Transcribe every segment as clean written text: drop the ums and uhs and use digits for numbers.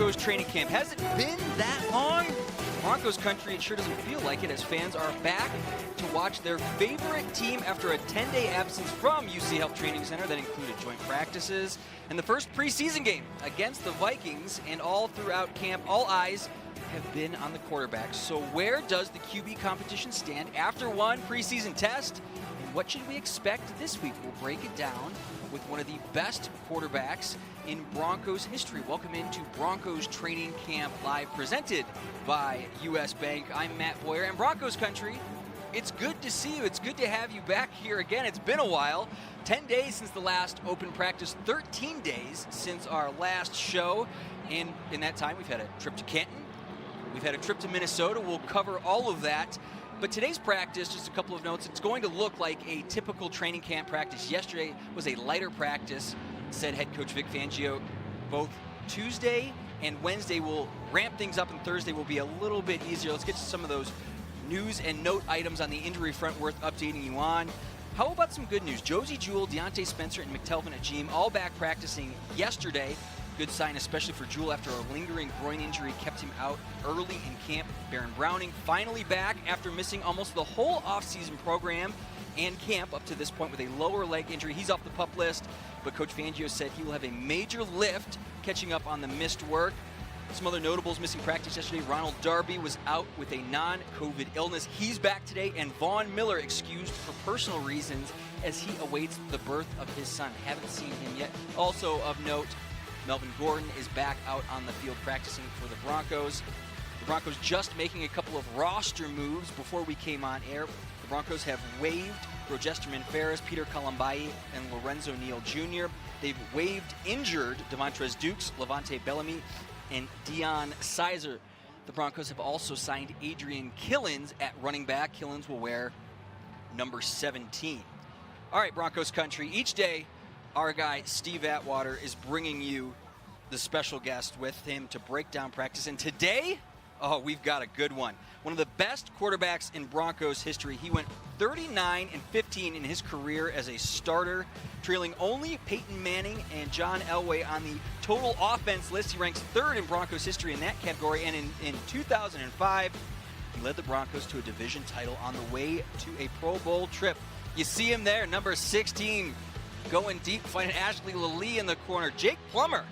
Broncos training camp. Has it been that long? Broncos country, it sure doesn't feel like it, as fans are back to watch their favorite team after a 10-day absence from UC Health Training Center that included joint practices and the first preseason game against the Vikings. And all throughout camp, all eyes have been on the quarterbacks. So where does the QB competition stand after one preseason test? And what should we expect this week? We'll break it down with one of the best quarterbacks in Broncos history. Welcome into Broncos Training Camp Live, presented by U.S. Bank. I'm Matt Boyer, and Broncos country, it's good to see you. It's good to have you back here again. It's been a while. 10 days since the last open practice, 13 days since our last show. And in that time, we've had a trip to Canton. We've had a trip to Minnesota. We'll cover all of that. But today's practice, just a couple of notes, it's going to look like a typical training camp practice. Yesterday was a lighter practice, said head coach Vic Fangio. Both Tuesday and Wednesday will ramp things up, and Thursday will be a little bit easier. Let's get to some of those news and note items on the injury front worth updating you on. How about some good news? Josie Jewell, Deontay Spencer, and McTelvin Ajim all back practicing yesterday. Good sign, especially for Jewell, after a lingering groin injury kept him out early in camp. Baron Browning finally back after missing almost the whole offseason program and camp up to this point with a lower leg injury. He's off the PUP list, but Coach Fangio said he will have a major lift catching up on the missed work. Some other notables missing practice yesterday. Ronald Darby was out with a non-COVID illness. He's back today, and Vaughn Miller excused for personal reasons as he awaits the birth of his son. Haven't seen him yet. Also of note, Melvin Gordon is back out on the field practicing for the Broncos. The Broncos just making a couple of roster moves before we came on air. The Broncos have waived Rogesterman Ferris, Peter Colombai, and Lorenzo Neal Jr. They've waived injured Demontrez Dukes, Levante Bellamy, and Dion Sizer. The Broncos have also signed Adrian Killins at running back. Killins will wear number 17. All right, Broncos country, each day our guy Steve Atwater is bringing you the special guest with him to break down practice. And today, we've got a good one. One of the best quarterbacks in Broncos history. He went 39-15 in his career as a starter, trailing only Peyton Manning and John Elway on the total offense list. He ranks third in Broncos history in that category. And in 2005, he led the Broncos to a division title on the way to a Pro Bowl trip. You see him there, number 16. Going deep, finding Ashley Lilly in the corner. Jake Plummer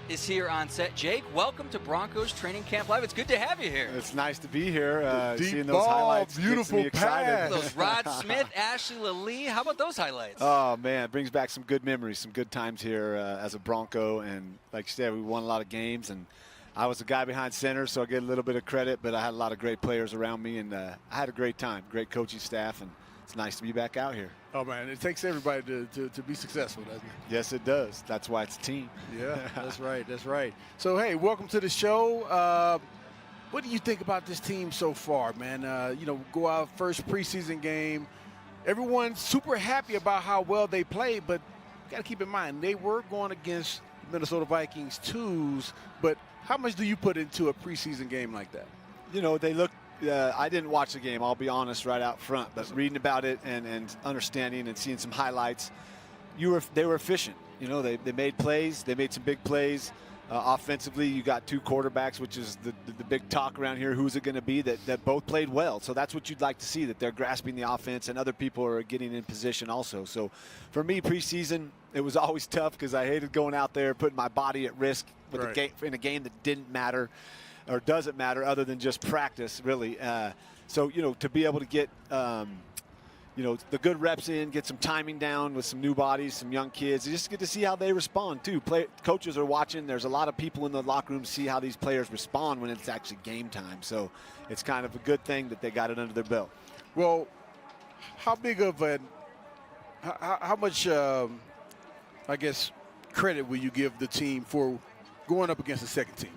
is here on set. Jake, welcome to Broncos Training Camp Live. It's good to have you here. It's nice to be here. Deep seeing those ball, highlights, beautiful gets me excited. pass. Those Rod Smith, Ashley Lilly. How about those highlights? Oh man, it brings back some good memories, some good times here as a Bronco. And like you said, we won a lot of games, and I was the guy behind center, so I get a little bit of credit. But I had a lot of great players around me, and I had a great time, great coaching staff, and it's nice to be back out here. Oh, man, it takes everybody to be successful, doesn't it? Yes, it does. That's why it's a team. Yeah, that's right. That's right. So, hey, welcome to the show. What do you think about this team so far, man? Go out first preseason game. Everyone's super happy about how well they played, but you got to keep in mind, they were going against Minnesota Vikings twos, but how much do you put into a preseason game like that? You know, they look. I didn't watch the game, I'll be honest, right out front, but reading about it and understanding and seeing some highlights, they were efficient. You know, they made plays, they made some big plays. Offensively, you got two quarterbacks, which is the big talk around here. Who's it going to be that both played well? So that's what you'd like to see, that they're grasping the offense and other people are getting in position also. So for me, preseason, it was always tough because I hated going out there, putting my body at risk with in a game that didn't matter. Or doesn't matter other than just practice, really. So, you know, to be able to get, the good reps in, get some timing down with some new bodies, some young kids, you just get to see how they respond, too. Coaches are watching. There's a lot of people in the locker room to see how these players respond when it's actually game time. So it's kind of a good thing that they got it under their belt. Well, how big of how much, credit will you give the team for going up against the second team?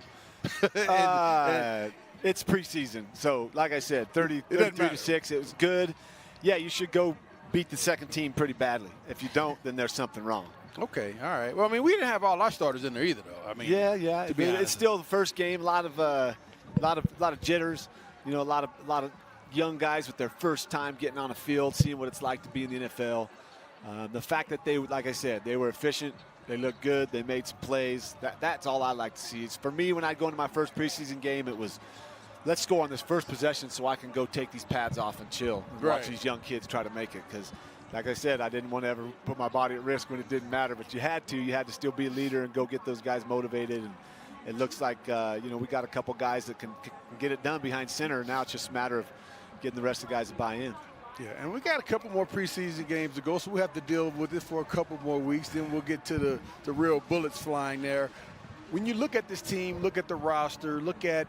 It's preseason, so like I said, 33-6, it was good. Yeah, you should go beat the second team pretty badly. If you don't, then there's something wrong. Okay, all right. Well, I mean, we didn't have all our starters in there either, though. I mean, yeah. It's still the first game. A lot of jitters. You know, a lot of young guys with their first time getting on a field, seeing what it's like to be in the NFL. The fact that they, like I said, they were efficient. They look good. They made some plays. That's all I like to see. It's, for me, when I go into my first preseason game, it was, let's score on this first possession so I can go take these pads off and chill and watch these young kids try to make it. Because, like I said, I didn't want to ever put my body at risk when it didn't matter. But you had to still be a leader and go get those guys motivated. And it looks like, we got a couple guys that can get it done behind center. Now it's just a matter of getting the rest of the guys to buy in. Yeah, and we got a couple more preseason games to go, so we have to deal with it for a couple more weeks. Then we'll get to the real bullets flying there. When you look at this team, look at the roster, look at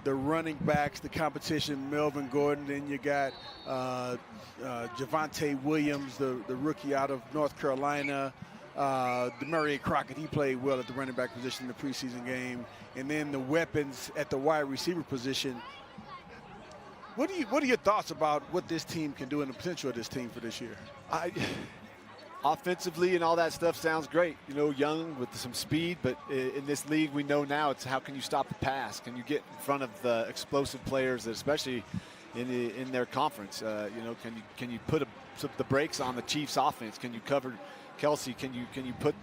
the running backs, the competition, Melvin Gordon, then you got Javonte Williams, the rookie out of North Carolina, Demarius Crockett, he played well at the running back position in the preseason game, and then the weapons at the wide receiver position. What are your thoughts about what this team can do and the potential of this team for this year? Offensively and all that stuff sounds great. Young with some speed, but in this league we know now it's how can you stop the pass? Can you get in front of the explosive players, that especially in their conference? Can you put the brakes on the Chiefs' offense? Can you cover Kelsey? Can you put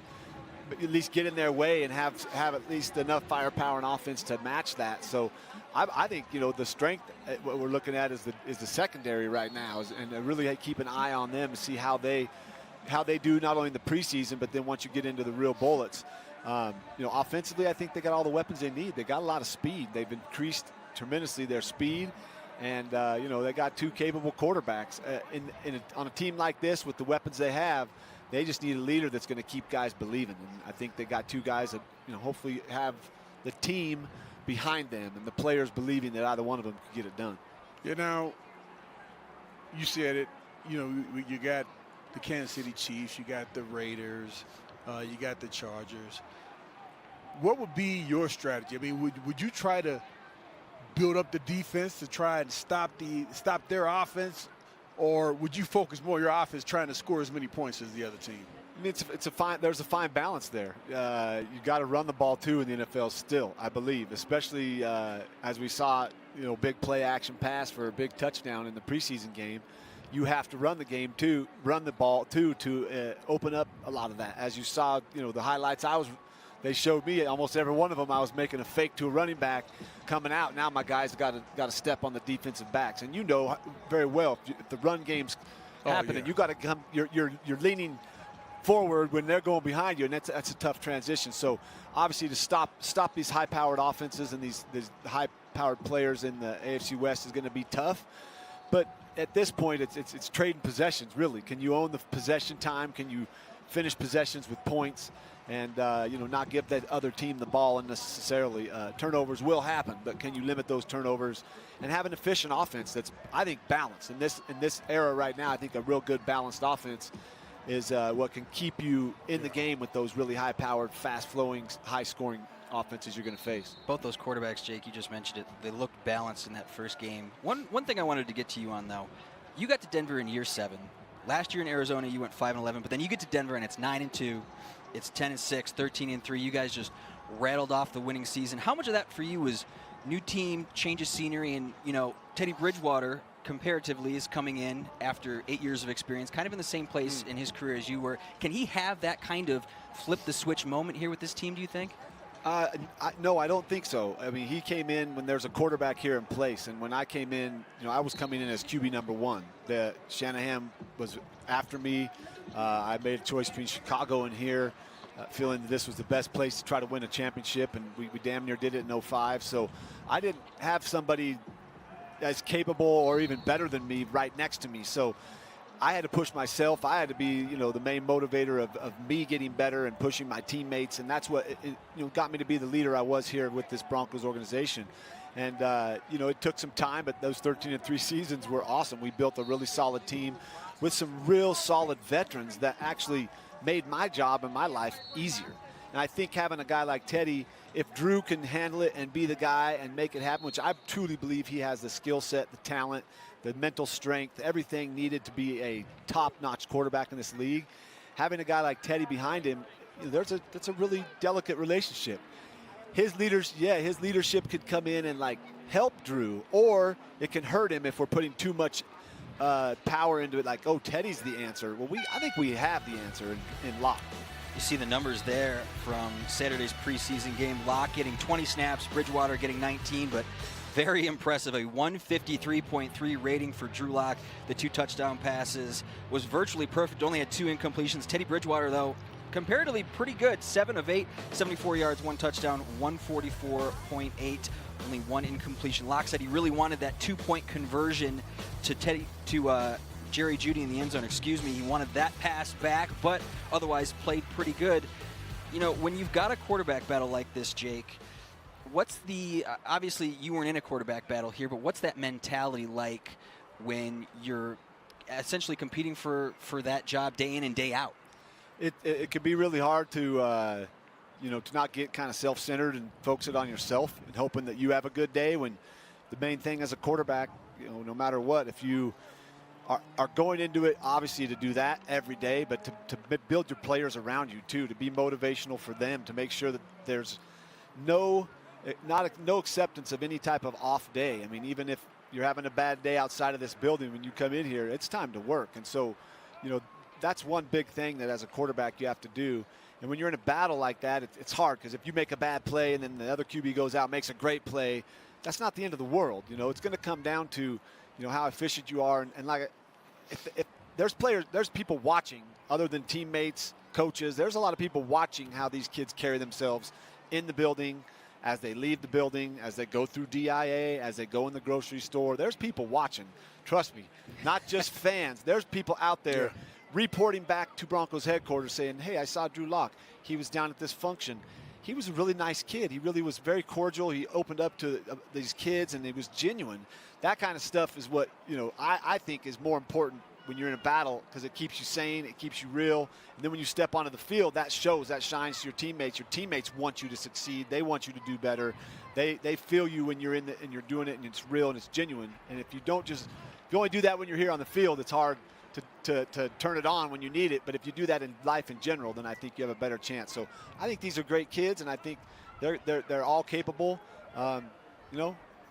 at least get in their way and have at least enough firepower and offense to match that? So I think the strength what we're looking at is the secondary right now, and really keep an eye on them to see how they do not only in the preseason, but then once you get into the real bullets. Offensively, I think they got all the weapons they need. They got a lot of speed. They've increased tremendously their speed, and they got two capable quarterbacks. On a team like this with the weapons they have, they just need a leader that's going to keep guys believing. And I think they got two guys that hopefully have the team behind them and the players believing that either one of them could get it done. You said it. You got the Kansas City Chiefs, you got the Raiders, you got the Chargers. What would be your strategy? I mean, would you try to build up the defense to try and stop their offense, or would you focus more on your offense trying to score as many points as the other team? I mean, there's a fine balance there. You got to run the ball too in the NFL still, I believe, especially as we saw, big play action pass for a big touchdown in the preseason game. You have to run the ball too to open up a lot of that. As you saw, the highlights they showed me, almost every one of them, I was making a fake to a running back coming out. Now my guys got to step on the defensive backs, and very well if the run game's happening, you got to come. You're leaning forward when they're going behind you, and that's a tough transition. So obviously to stop these high-powered offenses and these high-powered players in the AFC West is going to be tough. But at this point, it's trading possessions, really. Can you own the possession time? Can you finish possessions with points and, not give that other team the ball unnecessarily? Turnovers will happen, but can you limit those turnovers and have an efficient offense that's, I think, balanced? In this era right now, I think a real good balanced offense is what can keep you in the game with those really high-powered, fast-flowing, high-scoring offenses you're going to face. Both those quarterbacks, Jake, you just mentioned it, they looked balanced in that first game. One thing I wanted to get to you on, though, you got to Denver in year 7. Last year in Arizona, you went 5-11, but then you get to Denver and it's 9-2, it's 10-6, 13-3. You guys just rattled off the winning season. How much of that for you was new team, change of scenery, and Teddy Bridgewater comparatively is coming in after 8 years of experience, kind of in the same place in his career as you were. Can he have that kind of flip the switch moment here with this team, do you think? No, I don't think so. I mean, he came in when there's a quarterback here in place, and when I came in, I was coming in as QB number 1. Shanahan was after me. I made a choice between Chicago and here, feeling that this was the best place to try to win a championship, and we damn near did it in 05. So I didn't have somebody as capable or even better than me right next to me. So I had to push myself. I had to be, the main motivator of me getting better and pushing my teammates, and that's what got me to be the leader I was here with this Broncos organization. And it took some time, but those 13-3 seasons were awesome. We built a really solid team with some real solid veterans that actually made my job and my life easier. And I think having a guy like Teddy, if Drew can handle it and be the guy and make it happen, which I truly believe he has the skill set, the talent, the mental strength, everything needed to be a top-notch quarterback in this league. Having a guy like Teddy behind him, that's a really delicate relationship. His leadership could come in and help Drew, or it can hurt him if we're putting too much power into it. Teddy's the answer. Well, I think we have the answer in Locke. You see the numbers there from Saturday's preseason game. Locke getting 20 snaps, Bridgewater getting 19, but very impressive. A 153.3 rating for Drew Lock. The 2 touchdown passes was virtually perfect. Only had 2 incompletions. Teddy Bridgewater, though, comparatively pretty good. 7 of 8, 74 yards, 1 touchdown, 144.8. Only 1 incompletion. Locke said he really wanted that 2-point conversion to Jerry Jeudy in the end zone. He wanted that pass back, but otherwise played pretty good. You know, when you've got a quarterback battle like this, Jake, what's the obviously you weren't in a quarterback battle here, but what's that mentality like when you're essentially competing for that job day in and day out? It can be really hard to to not get kind of self-centered and focus it on yourself and hoping that you have a good day, when the main thing as a quarterback, no matter what, if you are going into it obviously to do that every day, but to build your players around you too, to be motivational for them, to make sure that there's no acceptance of any type of off day. I mean, even if you're having a bad day outside of this building, when you come in here, it's time to work. And so, that's one big thing that as a quarterback you have to do. And when you're in a battle like that, it's hard, because if you make a bad play and then the other QB goes out, makes a great play, that's not the end of the world. It's going to come down to, how efficient you are. And like, if there's people watching other than teammates, coaches, there's a lot of people watching how these kids carry themselves in the building, as they leave the building, as they go through DIA, as they go in the grocery store. There's people watching. Trust me, not just fans. There's people out there reporting back to Broncos headquarters saying, hey, I saw Drew Lock. He was down at this function. He was a really nice kid. He really was very cordial. He opened up to these kids, and he was genuine. That kind of stuff is what, I think is more important when you're in a battle, because it keeps you sane, it keeps you real. And then when you step onto the field, that shines to your teammates. Your teammates want you to succeed. They want you to do better. They feel you when you're and you're doing it, and it's real and it's genuine. And if you only do that when you're here on the field, it's hard to turn it on when you need it. But if you do that in life in general, then I think you have a better chance. So I think these are great kids, and I think they're all capable.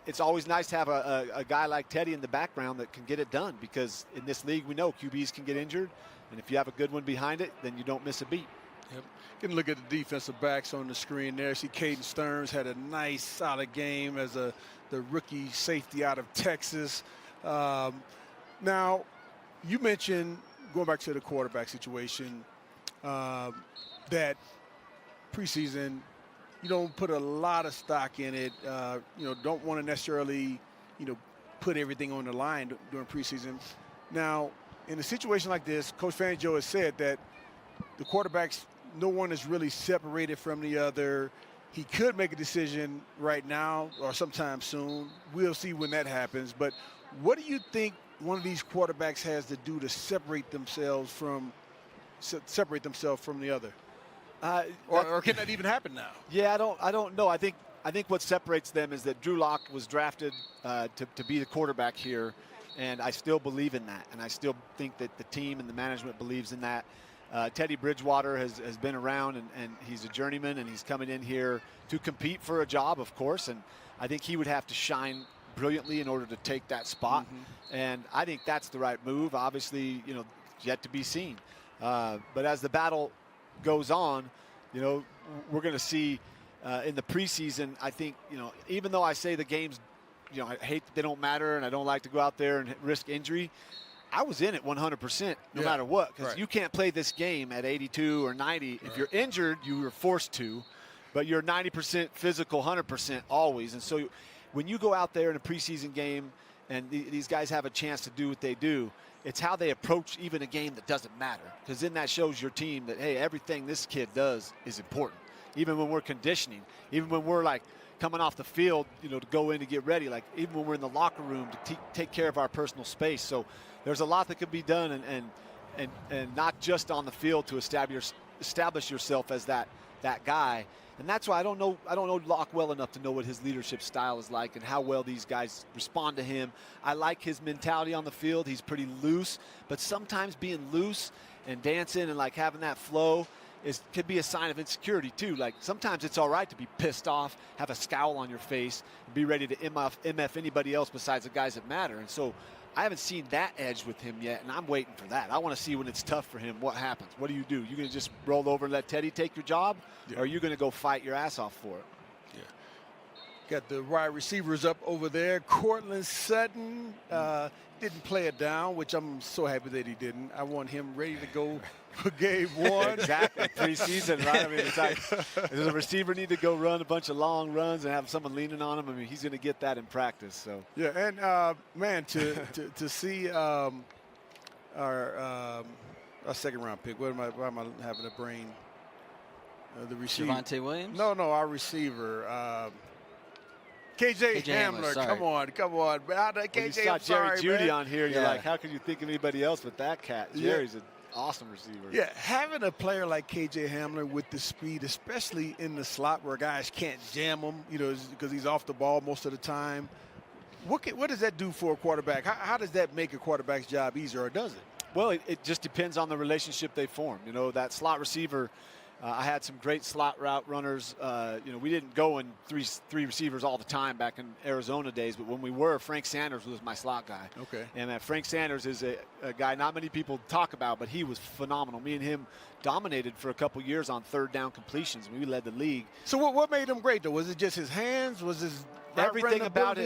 It's always nice to have a guy like Teddy in the background that can get it done, because in this league we know QBs can get injured, and if you have a good one behind it, then you don't miss a beat. Yep. Get a look at the defensive backs on the screen there. See, Caden Stearns had a nice, solid game as the rookie safety out of Texas. Now, you mentioned, going back to the quarterback situation, that preseason, you don't put a lot of stock in it. Don't want to necessarily, put everything on the line during preseason. Now, in a situation like this, Coach Fangio has said that the quarterbacks, no one is really separated from the other. He could make a decision right now or sometime soon. We'll see when that happens. But what do you think one of these quarterbacks has to do to separate themselves from the other? Or can that even happen now? Yeah, I don't know. I think what separates them is that Drew Lock was drafted to be the quarterback here, and I still believe in that, and I still think that the team and the management believes in that. Teddy Bridgewater has been around, and he's a journeyman, and he's coming in here to compete for a job, of course, and I think he would have to shine brilliantly in order to take that spot. And I think that's the right move. Obviously, yet to be seen. But as the battle goes on, we're going to see in the preseason, I think, even though I say the games, I hate that they don't matter, and I don't like to go out there and risk injury, I was in it 100% no matter what, because you can't play this game at 82 or 90. If you're injured, you were forced to, but you're 90% physical, 100% always. And so when you go out there in a preseason game and these guys have a chance to do what they do, it's how they approach even a game that doesn't matter, because then that shows your team that, hey, everything this kid does is important. Even when we're conditioning, even when we're like coming off the field, to go in to get ready, like even when we're in the locker room to take care of our personal space. So there's a lot that could be done, and not just on the field to establish yourself as that guy. And that's why I don't know Locke well enough to know what his leadership style is like and how well these guys respond to him. I like his mentality on the field. He's pretty loose, but sometimes being loose and dancing and like having that flow could be a sign of insecurity too. Like sometimes it's all right to be pissed off, have a scowl on your face, and be ready to MF anybody else besides the guys that matter. And so I haven't seen that edge with him yet, and I'm waiting for that. I want to see when it's tough for him, what happens. What do? You going to just roll over and let Teddy take your job, or are you going to go fight your ass off for it? Yeah. Got the wide receivers up over there. Cortland Sutton didn't play it down, which I'm so happy that he didn't. I want him ready to go for game one. Exactly, preseason, right? I mean, it's like, does a receiver need to go run a bunch of long runs and have someone leaning on him? I mean, he's going to get that in practice. So yeah, and man, to see our second round pick. Why am I having a brain? The receiver. Javonte Williams? No, our receiver. KJ Hamler, come on. KJ, when you saw Jerry Jeudy on here, you're like, how can you think of anybody else but that cat? Jerry's an awesome receiver. Yeah, having a player like KJ Hamler with the speed, especially in the slot where guys can't jam him, because he's off the ball most of the time. What does that do for a quarterback? How does that make a quarterback's job easier, or does it? Well, it just depends on the relationship they form. That slot receiver. I had some great slot route runners. We didn't go in three receivers all the time back in Arizona days, but when we were, Frank Sanders was my slot guy. Okay. And Frank Sanders is a guy not many people talk about, but he was phenomenal. Me and him dominated for a couple years on third down completions. We led the league. So what made him great, though? Was it just his hands? Was his everything about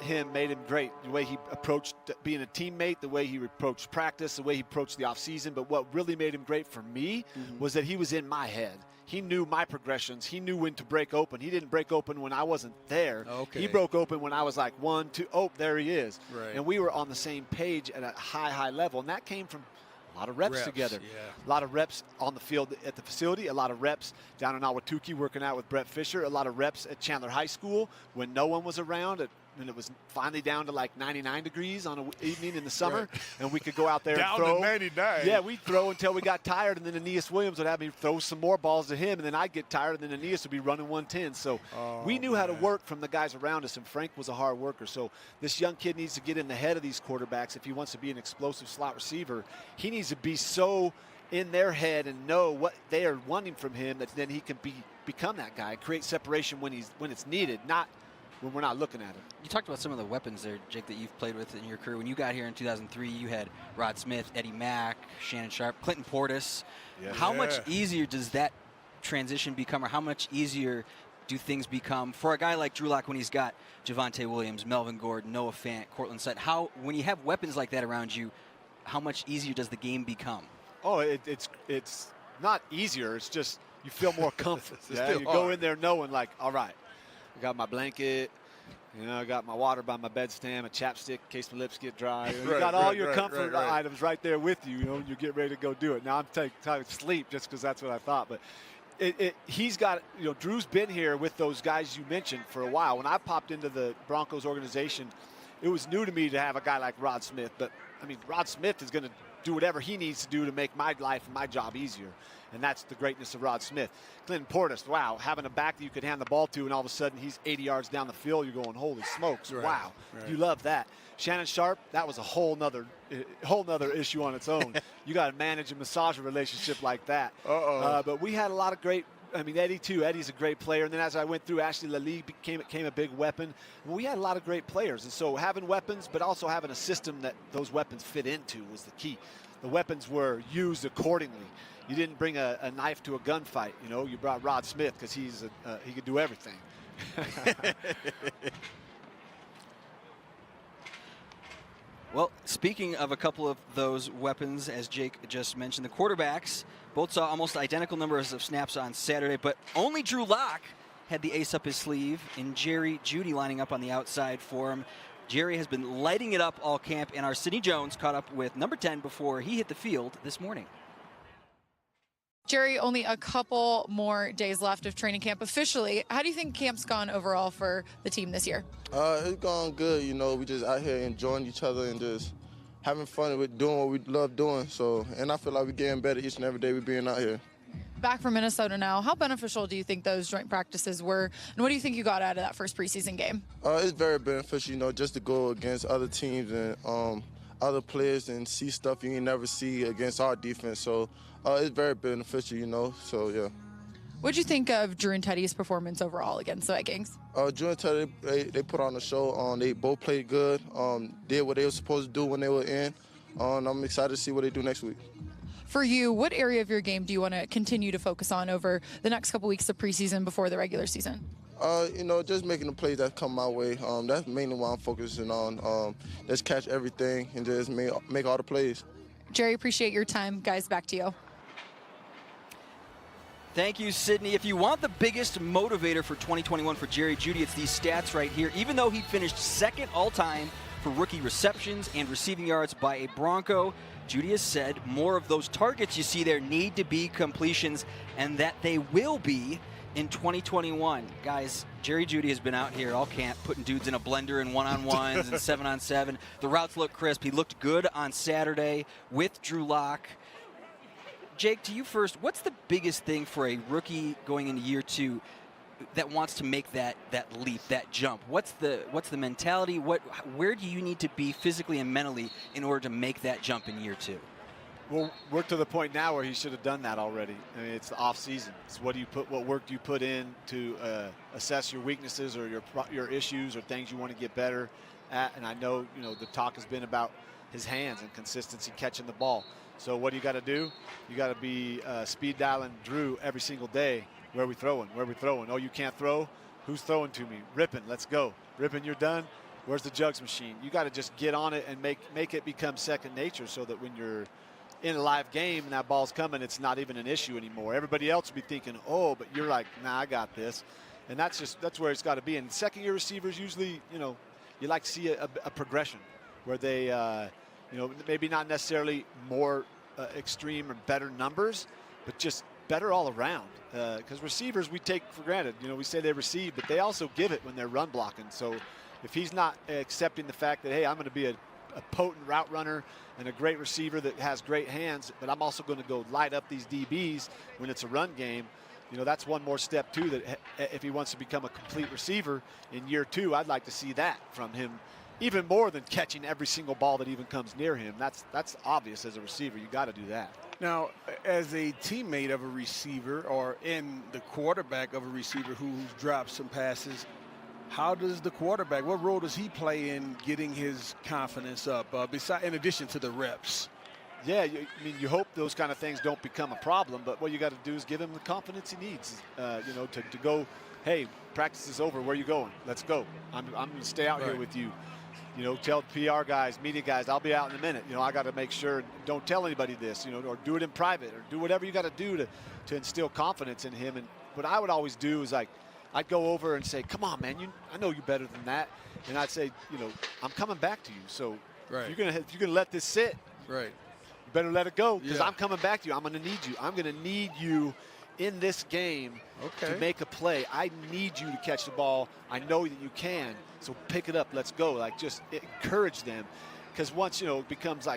him made him great. The way he approached being a teammate, the way he approached practice, the way he approached the offseason. But what really made him great for me was that he was in my head. He knew my progressions. He knew when to break open. He didn't break open when I wasn't there. Okay. He broke open when I was like 1, 2, oh, there he is. Right. And we were on the same page at a high level. And that came from a lot of reps together. Yeah. A lot of reps on the field at the facility, a lot of reps down in Ahwatukee working out with Brett Fisher, a lot of reps at Chandler High School when no one was around, and it was finally down to like 99 degrees on an evening in the summer, right. And we could go out there down and throw. To 99. Yeah, we'd throw until we got tired, and then Aeneas Williams would have me throw some more balls to him, and then I'd get tired, and then Aeneas would be running 110. So we knew how to work from the guys around us, and Frank was a hard worker. So this young kid needs to get in the head of these quarterbacks if he wants to be an explosive slot receiver. He needs to be so in their head and know what they are wanting from him that then he can become that guy, create separation when it's needed, not when we're not looking at it. You talked about some of the weapons there, Jake, that you've played with in your career. When you got here in 2003, you had Rod Smith, Eddie Mack, Shannon Sharp, Clinton Portis. Yeah. How much easier does that transition become, or how much easier do things become for a guy like Drew Lock when he's got Javonte Williams, Melvin Gordon, Noah Fant, Cortland Sutton? When you have weapons like that around you, how much easier does the game become? Oh, it's not easier. It's just you feel more comfort. You go in there knowing, like, all right, I got my blanket, I got my water by my bedstand, a chapstick in case my lips get dry. You got all your comfort items right there with you. You get ready to go do it. Now I'm taking time to sleep just because that's what I thought. But he's got, Drew's been here with those guys you mentioned for a while. When I popped into the Broncos organization, it was new to me to have a guy like Rod Smith. But, I mean, Rod Smith is going to do whatever he needs to do to make my life and my job easier. And that's the greatness of Rod Smith. Clinton Portis, wow, having a back that you could hand the ball to, and all of a sudden he's 80 yards down the field. You're going, holy smokes, wow. Right. You love that. Shannon Sharp, that was a whole nother issue on its own. You got to manage and massage a relationship like that. But we had a lot of great, Eddie too. Eddie's a great player. And then as I went through, Ashley Lalee became a big weapon. We had a lot of great players. And so having weapons, but also having a system that those weapons fit into was the key. The weapons were used accordingly. You didn't bring a knife to a gunfight. You brought Rod Smith because he could do everything. Well, speaking of a couple of those weapons, as Jake just mentioned, the quarterbacks both saw almost identical numbers of snaps on Saturday, but only Drew Lock had the ace up his sleeve in Jerry Jeudy lining up on the outside for him. Jerry has been lighting it up all camp, and our Sidney Jones caught up with number 10 before he hit the field this morning. Jerry, only a couple more days left of training camp officially. How do you think camp's gone overall for the team this year? It's gone good. We just out here enjoying each other and just having fun with doing what we love doing. And I feel like we're getting better each and every day we're being out here. Back from Minnesota now, how beneficial do you think those joint practices were? And what do you think you got out of that first preseason game? It's very beneficial, just to go against other teams and other players and see stuff you ain't never see against our defense. So it's very beneficial, so yeah. What'd you think of Drew and Teddy's performance overall against the Vikings? Drew and Teddy, they put on a show. They both played good, did what they were supposed to do when they were in. I'm excited to see what they do next week. For you, what area of your game do you want to continue to focus on over the next couple weeks of preseason before the regular season? Just making the plays that come my way. That's mainly what I'm focusing on. Just catch everything and just make all the plays. Jerry, appreciate your time. Guys, back to you. Thank you, Sydney. If you want the biggest motivator for 2021 for Jerry Jeudy, it's these stats right here. Even though he finished second all-time for rookie receptions and receiving yards by a Bronco, Jeudy has said more of those targets you see there need to be completions, and that they will be in 2021. Guys, Jerry Jeudy has been out here all camp putting dudes in a blender in one-on-ones and 7-on-7. The routes look crisp. He looked good on Saturday with Drew Lock. Jake, to you first, what's the biggest thing for a rookie going into year 2 that wants to make that leap, that jump? What's the mentality? Where do you need to be physically and mentally in order to make that jump in year 2? Well, we're to the point now where he should have done that already. I mean, it's the off season. It's what work do you put in to assess your weaknesses or your issues or things you want to get better at? And I know, the talk has been about his hands and consistency catching the ball. So what do you got to do? You got to be speed dialing Drew every single day. Where are we throwing? Where are we throwing? Oh, you can't throw? Who's throwing to me? Rippin', let's go. Rippin', you're done. Where's the jugs machine? You got to just get on it and make it become second nature so that when you're in a live game and that ball's coming, it's not even an issue anymore. Everybody else will be thinking, oh, but you're like, nah, I got this. And that's where it's got to be. And second-year receivers usually, you like to see a progression where they, maybe not necessarily more extreme or better numbers, but just better all around. Because receivers we take for granted. We say they receive, but they also give it when they're run blocking. So if he's not accepting the fact that, hey, I'm going to be a potent route runner and a great receiver that has great hands, but I'm also going to go light up these DBs when it's a run game, that's one more step too, that if he wants to become a complete receiver in year 2, I'd like to see that from him even more than catching every single ball that even comes near him. That's obvious as a receiver. You got to do that. Now, as a teammate of a receiver or in the quarterback of a receiver who's dropped some passes, how does the quarterback, what role does he play in getting his confidence up, in addition to the reps? Yeah, you hope those kind of things don't become a problem, but what you got to do is give him the confidence he needs, to go, hey, practice is over. Where are you going? Let's go. I'm going to stay out here with you. Tell PR guys, media guys, I'll be out in a minute. I got to make sure, don't tell anybody this, or do it in private, or do whatever you got to do to instill confidence in him. And what I would always do is I'd go over and say, come on, man, I know you better than that. And I'd say, I'm coming back to you. So if you're gonna let this sit, right, you better let it go, because I'm coming back to you. I'm going to need you. I'm going to need you in this game to make a play. I need you to catch the ball. I know that you can. So pick it up. Let's go. Just encourage them, because once it becomes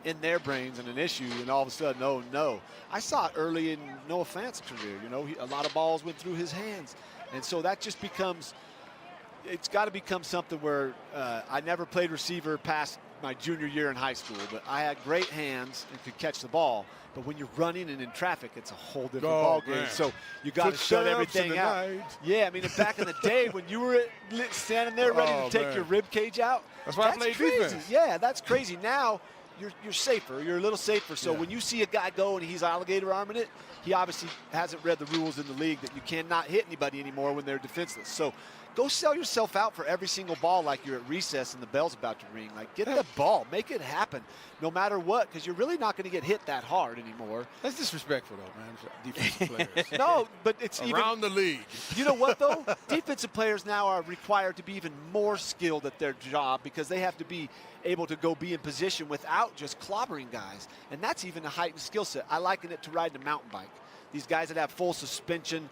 in their brains and an issue, and all of a sudden, oh no. I saw it early in Noah Fant's career. A lot of balls went through his hands. And so that just becomes, it's got to become something where I never played receiver past my junior year in high school, but I had great hands and could catch the ball. But when you're running and in traffic, it's a whole different ball game. Man. So you got to shut everything out. Yeah, back in the day when you were standing there ready to take your rib cage out, that's why I played defense. Yeah, that's crazy. Now you're safer. You're a little safer. So when you see a guy go and he's alligator arming it, he obviously hasn't read the rules in the league that you cannot hit anybody anymore when they're defenseless. So go sell yourself out for every single ball like you're at recess and the bell's about to ring. Get the ball. Make it happen no matter what, because you're really not going to get hit that hard anymore. That's disrespectful, though, man, defensive players. No, but it's around the league. You know what, though? Defensive players now are required to be even more skilled at their job, because they have to be able to go be in position without just clobbering guys. And that's even a heightened skill set. I liken it to riding a mountain bike. These guys that have full suspension,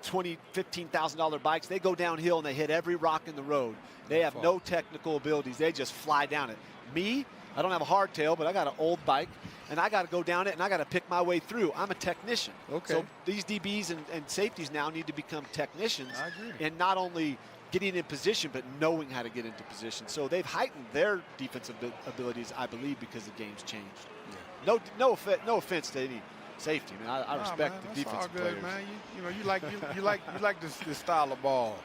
$20,000, $15,000 bikes, they go downhill and they hit every rock in the road. They have no technical abilities. They just fly down it. Me, I don't have a hardtail, but I got an old bike, and I got to go down it, and I got to pick my way through. I'm a technician. So these DBs and safeties now need to become technicians. I agree. And not only getting in position, but knowing how to get into position. So they've heightened their defensive abilities, I believe, because the game's changed. No offense to safety. I mean, I respect the defensive all good, players. man. You like this style of ball.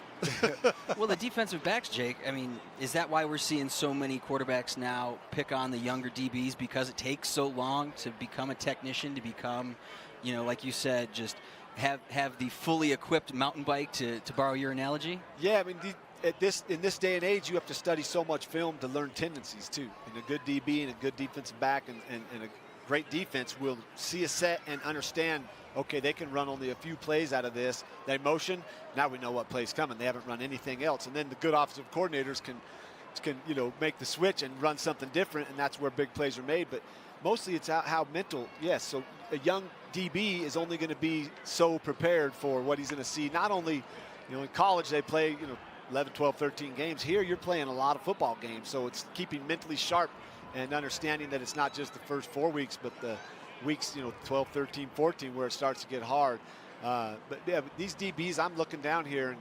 Well, the defensive backs, Jake, I mean, is that why we're seeing so many quarterbacks now pick on the younger DBs, because it takes so long to become a technician, to become, like you said, just have the fully equipped mountain bike, to borrow your analogy? Yeah, I mean, in this day and age, you have to study so much film to learn tendencies, too. And a good DB and a good defensive back and a great defense will see a set and understand, okay, they can run only a few plays out of this. They motion, now we know what play's coming. They haven't run anything else. And then the good offensive coordinators can make the switch and run something different, and that's where big plays are made. But mostly it's how mental, yes. So a young DB is only going to be so prepared for what he's going to see. Not only, in college they play, 11, 12, 13 games. Here you're playing a lot of football games, so it's keeping mentally sharp and understanding that it's not just the first 4 weeks, but the weeks, 12, 13, 14, where it starts to get hard. But these DBs, I'm looking down here,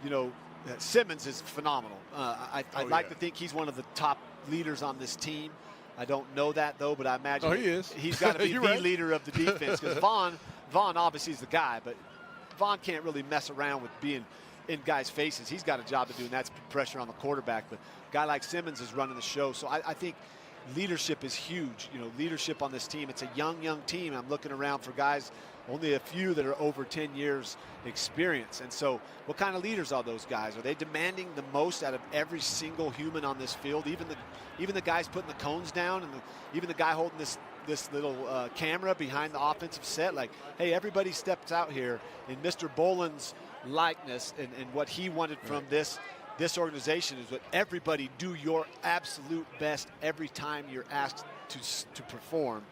and Simmons is phenomenal. I'd like to think he's one of the top leaders on this team. I don't know that though, but I imagine he is. He's got to be the right. leader of the defense, because Vaughn obviously is the guy, but Vaughn can't really mess around with being in guys' faces. He's got a job to do, and that's pressure on the quarterback. But a guy like Simmons is running the show, so I think leadership is huge. Leadership on this team. It's a young team. I'm looking around for guys, only a few that are over 10 years experience. And so what kind of leaders are those guys? Are they demanding the most out of every single human on this field? Even the guys putting the cones down, and even the guy holding this little camera behind the offensive set, like, hey, everybody steps out here in Mr. Boland's likeness, and what he wanted from this organization is what everybody do your absolute best every time you're asked to perform.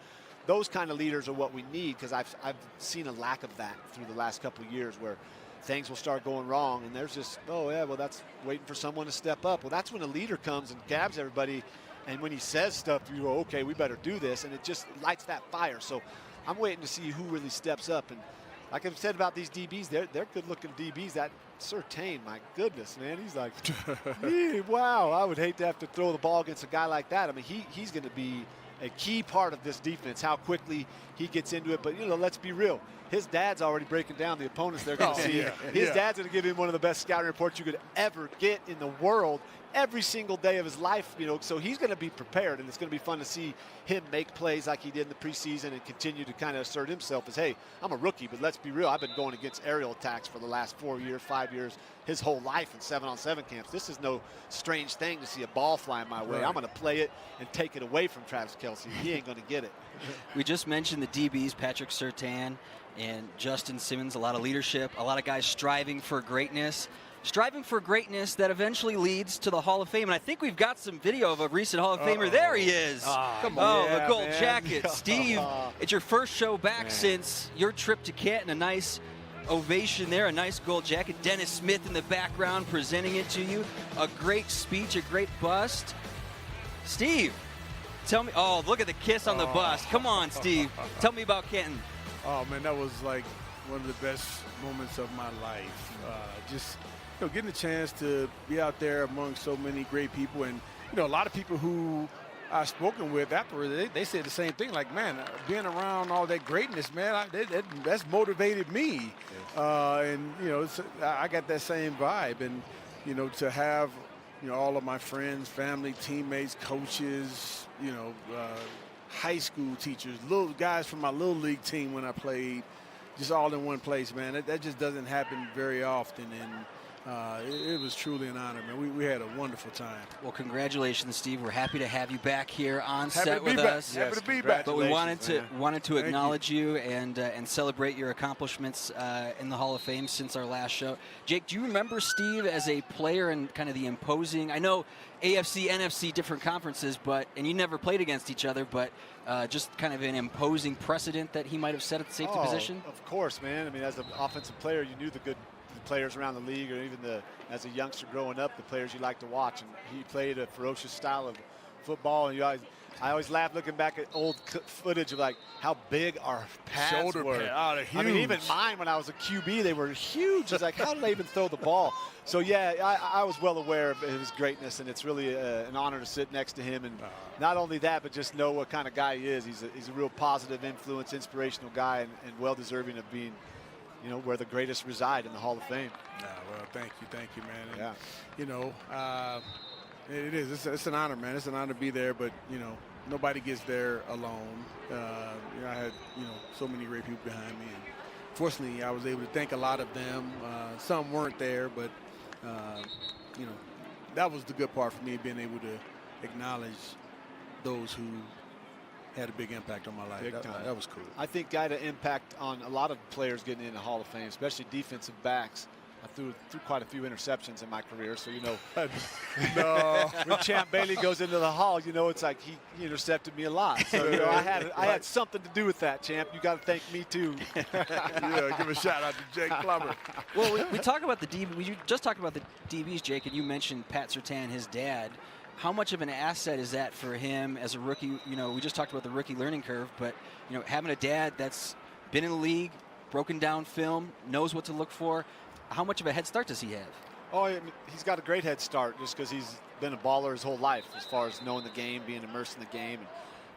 Those kind of leaders are what we need, because I've seen a lack of that through the last couple of years, where things will start going wrong and there's just, oh yeah, well, that's waiting for someone to step up. Well, that's when a leader comes and grabs everybody, and when he says stuff, you go, okay, we better do this, and it just lights that fire. So I'm waiting to see who really steps up. And like I've said about these DBs, they're good-looking DBs. That Surtain, my goodness, man, he's like, wow, I would hate to have to throw the ball against a guy like that. I mean, he's going to be a key part of this defense, how quickly he gets into it. But, let's be real. His dad's already breaking down the opponents they're going to see. Yeah, His dad's going to give him one of the best scouting reports you could ever get in the world every single day of his life, so he's going to be prepared, and it's going to be fun to see him make plays like he did in the preseason and continue to kind of assert himself as, hey, I'm a rookie, but let's be real, I've been going against aerial attacks for the last 4 years, 5 years, his whole life in 7-on-7 camps. This is no strange thing to see a ball flying my way. Right. I'm going to play it and take it away from Travis Kelce. He ain't going to get it. We just mentioned the DBs, Patrick Surtain and Justin Simmons, a lot of leadership, a lot of guys striving for greatness that eventually leads to the Hall of Fame. And I think we've got some video of a recent Hall of Famer. There he is. Come on. Oh, Yeah, the gold man. jacket. Steve, it's your first show back since your trip to Canton. A nice ovation there, a nice gold jacket. Dennis Smith in the background presenting it to you. A great speech, a great bust. Steve, tell me, oh, look at the kiss on the bus. Come on, Steve. Tell me about Canton. Oh, man, that was like one of the best moments of my life. Just, getting a chance to be out there among so many great people. And, a lot of people who I've spoken with afterwards, they said the same thing. Like, man, being around all that greatness, man, that's motivated me. And, I got that same vibe. And, to have, all of my friends, family, teammates, coaches, high school teachers, little guys from my little league team when I played, just all in one place, man. That just doesn't happen very often, and it was truly an honor, man. We had a wonderful time. Well, congratulations, Steve. We're happy to have you back here on set with back. us. Happy to be back. But we wanted to Thank acknowledge you and celebrate your accomplishments in the Hall of Fame since our last show. Jake, do you remember Steve as a player and kind of the imposing? I know AFC, NFC, different conferences, and you never played against each other, but just kind of an imposing precedent that he might have set at the safety position? Of course, man. I mean, as an offensive player, you knew the good players around the league, or even as a youngster growing up, the players you like to watch. And he played a ferocious style of football, and I always laugh looking back at old footage of like how big our pads Shoulder were. pad. Oh, they're huge. I mean, even mine when I was a QB, they were huge. It's like, how did they even throw the ball? So yeah, I was well aware of his greatness, and it's really an honor to sit next to him. And not only that, but just know what kind of guy he is. He's a real positive influence, inspirational guy, and well deserving of being, you know, where the greatest reside in the Hall of Fame. Well, thank you, man. And, Yeah. you know, it is. It's an honor, man. It's an honor to be there, but, you know, nobody gets there alone. You know, I had, you know, so many great people behind me. And fortunately, I was able to thank a lot of them. Some weren't there, but, you know, that was the good part for me, being able to acknowledge those who had a big impact on my life. That was cool. I think got an impact on a lot of players getting in the Hall of Fame, especially defensive backs. I threw quite a few interceptions in my career, so you know. No. When Champ Bailey goes into the Hall, you know, it's like he intercepted me a lot. So you know, I had something to do with that, Champ. You got to thank me too. Yeah, give a shout out to Jake Plummer. Well, we talk about the DB. We just talked about the DBs, Jake, and you mentioned Pat Surtain, his dad. How much of an asset is that for him as a rookie? You know, we just talked about the rookie learning curve, but you know, having a dad that's been in the league, broken down film, knows what to look for. How much of a head start does he have? Oh, I mean, he's got a great head start just because he's been a baller his whole life as far as knowing the game, being immersed in the game. And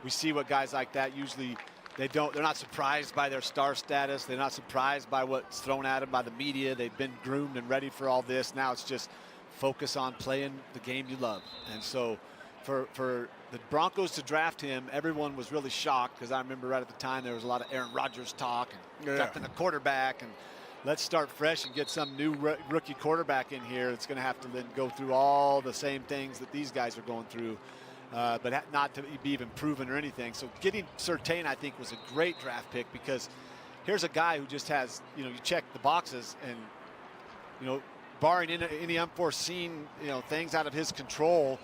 we see what guys like that usually, they're not surprised by their star status. They're not surprised by what's thrown at them by the media. They've been groomed and ready for all this. Now it's just focus on playing the game you love. And so for the Broncos to draft him, everyone was really shocked because I remember right at the time there was a lot of Aaron Rodgers talk and drafting a quarterback, and let's start fresh and get some new rookie quarterback in here. It's going to have to then go through all the same things that these guys are going through, but not to be even proven or anything. So getting Surtain, I think, was a great draft pick because here's a guy who just has, you know, you check the boxes and, you know, barring any unforeseen, you know, things out of his control,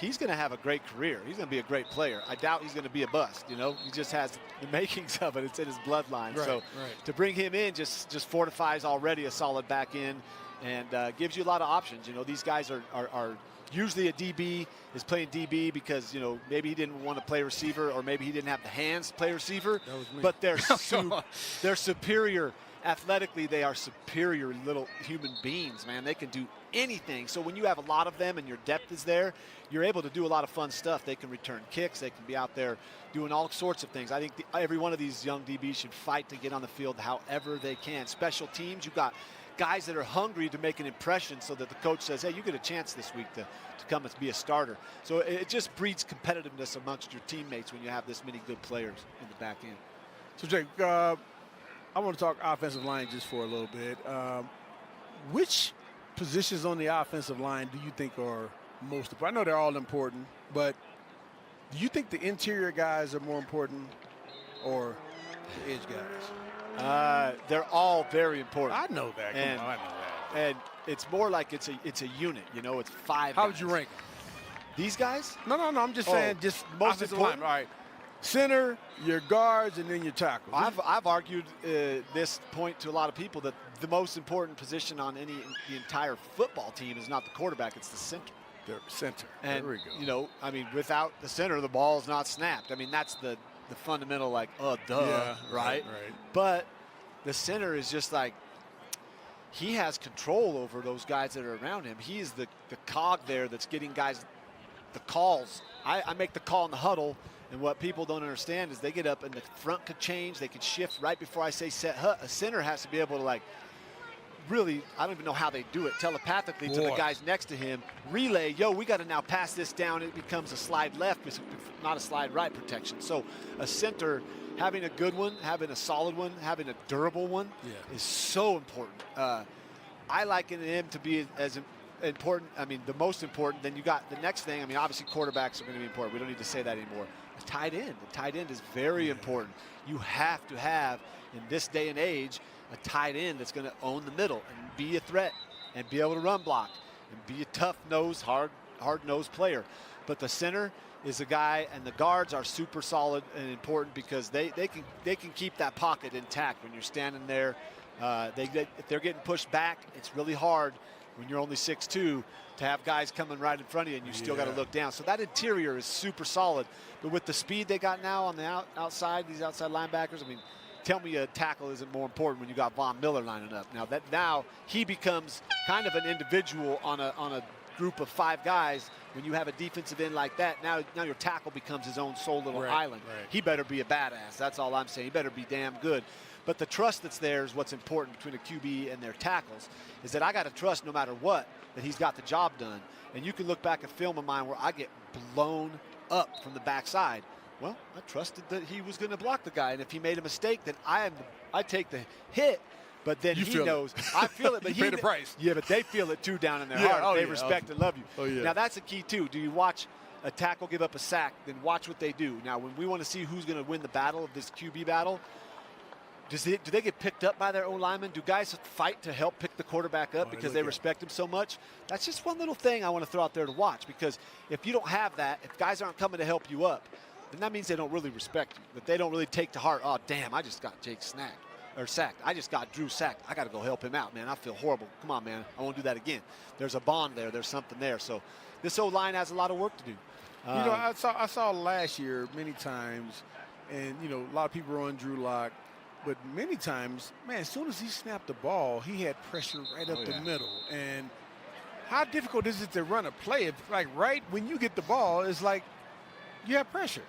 he's going to have a great career. He's going to be a great player. I doubt he's going to be a bust, you know. He just has the makings of it. It's in his bloodline. Right, to bring him in just fortifies already a solid back end and gives you a lot of options. You know, these guys are usually a DB is playing DB because, you know, maybe he didn't want to play receiver or maybe he didn't have the hands to play receiver. That was me. But they're superior. Athletically, they are superior little human beings, man. They can do anything. So when you have a lot of them and your depth is there, you're able to do a lot of fun stuff. They can return kicks. They can be out there doing all sorts of things. I think every one of these young DBs should fight to get on the field however they can. Special teams, you got guys that are hungry to make an impression so that the coach says, hey, you get a chance this week to come and be a starter. So it just breeds competitiveness amongst your teammates when you have this many good players in the back end. So, Jake, I want to talk offensive line just for a little bit. Which positions on the offensive line do you think are most important? I know they're all important, but do you think the interior guys are more important or the edge guys? They're all very important. I know that. Come on, I know that. And it's more like it's a unit. You know, it's five. How guys. would you rank them? These guys? No. I'm just saying, just most offensive important. line. All right. Center, your guards, and then your tackles. I've argued this point to a lot of people that the most important position on the entire football team is not the quarterback, it's the center. The center. And, there we go. you know, I mean, without the center, the ball's not snapped. I mean, that's the fundamental, like, duh, Yeah, right? right. But the center is just like, he has control over those guys that are around him. He is the cog there that's getting guys the calls. I make the call in the huddle. And what people don't understand is they get up and the front could change. They could shift right before I say set. A center has to be able to, like, really, I don't even know how they do it, telepathically to the guys next to him. Relay, yo, we got to now pass this down. It becomes a slide left, not a slide right protection. So a center, having a good one, having a solid one, having a durable one is so important. I liken him to be as important, I mean, the most important. Then you got the next thing. I mean, obviously quarterbacks are going to be important. We don't need to say that anymore. The tight end. The tight end is very important. You have to have, in this day and age, a tight end that's going to own the middle and be a threat and be able to run block and be a tough-nosed, hard-nosed player. But the center is a guy, and the guards are super solid and important because they can keep that pocket intact when you're standing there. If they're getting pushed back, it's really hard when you're only 6'2", to have guys coming right in front of you and you still got to look down. So that interior is super solid. But with the speed they got now on the outside, these outside linebackers, I mean, tell me a tackle isn't more important when you got Von Miller lining up. Now he becomes kind of an individual on a group of 5 guys. When you have a defensive end like that, now your tackle becomes his own sole little island. Right. He better be a badass. That's all I'm saying. He better be damn good. But the trust that's there is what's important between a QB and their tackles, is that I got to trust no matter what that he's got the job done. And you can look back at film of mine where I get blown up from the backside. Well, I trusted that he was going to block the guy, and if he made a mistake, then I take the hit. But then he knows. I feel it, but he paid the price. Yeah, but they feel it too down in their heart. They respect and love you. Oh, yeah. Now that's the key too. Do you watch a tackle give up a sack? Then watch what they do. Now, when we want to see who's going to win the battle of this QB battle, do they get picked up by their own linemen? Do guys fight to help pick the quarterback up because they respect him so much? That's just one little thing I want to throw out there to watch, because if you don't have that, if guys aren't coming to help you up, then that means they don't really respect you. That they don't really take to heart, oh, damn, I just got Jake sacked. I just got Drew sacked. I got to go help him out, man. I feel horrible. Come on, man. I won't do that again. There's a bond there. There's something there. So this O-line has a lot of work to do. I saw last year many times, and, a lot of people were on Drew Lock, but many times, man, as soon as he snapped the ball, he had pressure right up the middle. And how difficult is it to run a play? If, right when you get the ball, it's like you have pressure.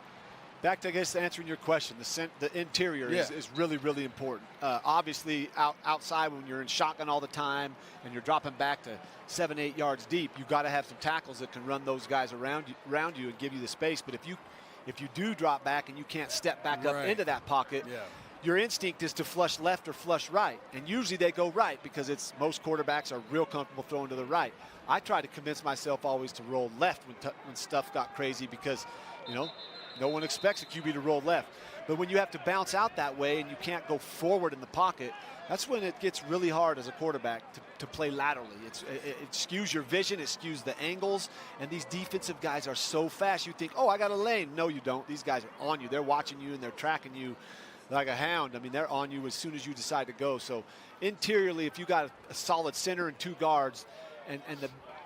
Back to, I guess, answering your question, the interior is really, really important. Obviously, outside when you're in shotgun all the time and you're dropping back to 7-8 yards deep, you've got to have some tackles that can run those guys around you and give you the space. But if you do drop back and you can't step back up into that pocket, your instinct is to flush left or flush right. And usually they go right because most quarterbacks are real comfortable throwing to the right. I try to convince myself always to roll left when stuff got crazy because, no one expects a QB to roll left. But when you have to bounce out that way and you can't go forward in the pocket, that's when it gets really hard as a quarterback to play laterally. It skews your vision, it skews the angles, and these defensive guys are so fast. You think, oh, I got a lane. No, you don't. These guys are on you. They're watching you, and they're tracking you like a hound. I mean, they're on you as soon as you decide to go. So interiorly, if you got a solid center and 2 guards,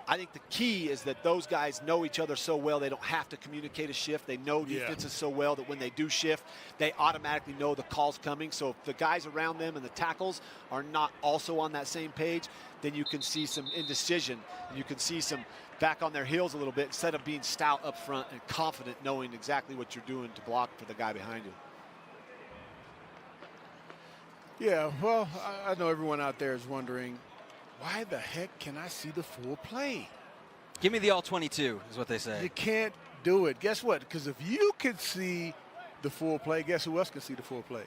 I think the key is that those guys know each other so well they don't have to communicate a shift. They know defenses so well that when they do shift, they automatically know the call's coming. So if the guys around them and the tackles are not also on that same page, then you can see some indecision. You can see some back on their heels a little bit instead of being stout up front and confident knowing exactly what you're doing to block for the guy behind you. Yeah, well, I know everyone out there is wondering, why the heck can I see the full play? Give me the all 22 is what they say. You can't do it. Guess what? Because if you could see the full play, guess who else can see the full play?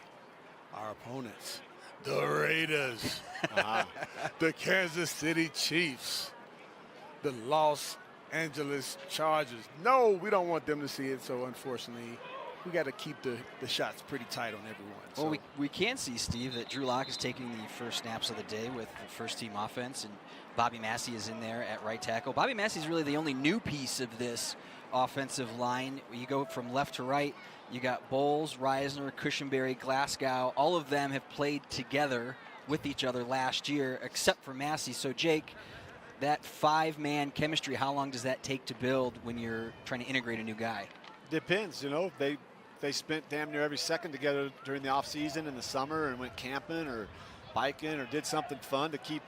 Our opponents. The Raiders. The Kansas City Chiefs. The Los Angeles Chargers. No, we don't want them to see it, so unfortunately, we got to keep the shots pretty tight on everyone. Well, we can see, Steve, that Drew Lock is taking the first snaps of the day with the first-team offense, and Bobby Massey is in there at right tackle. Bobby Massey is really the only new piece of this offensive line. You go from left to right, you got Bowles, Reisner, Cushenberry, Glasgow. All of them have played together with each other last year, except for Massey. So, Jake, that 5-man chemistry, how long does that take to build when you're trying to integrate a new guy? Depends, They spent damn near every second together during the offseason in the summer and went camping or biking or did something fun to keep,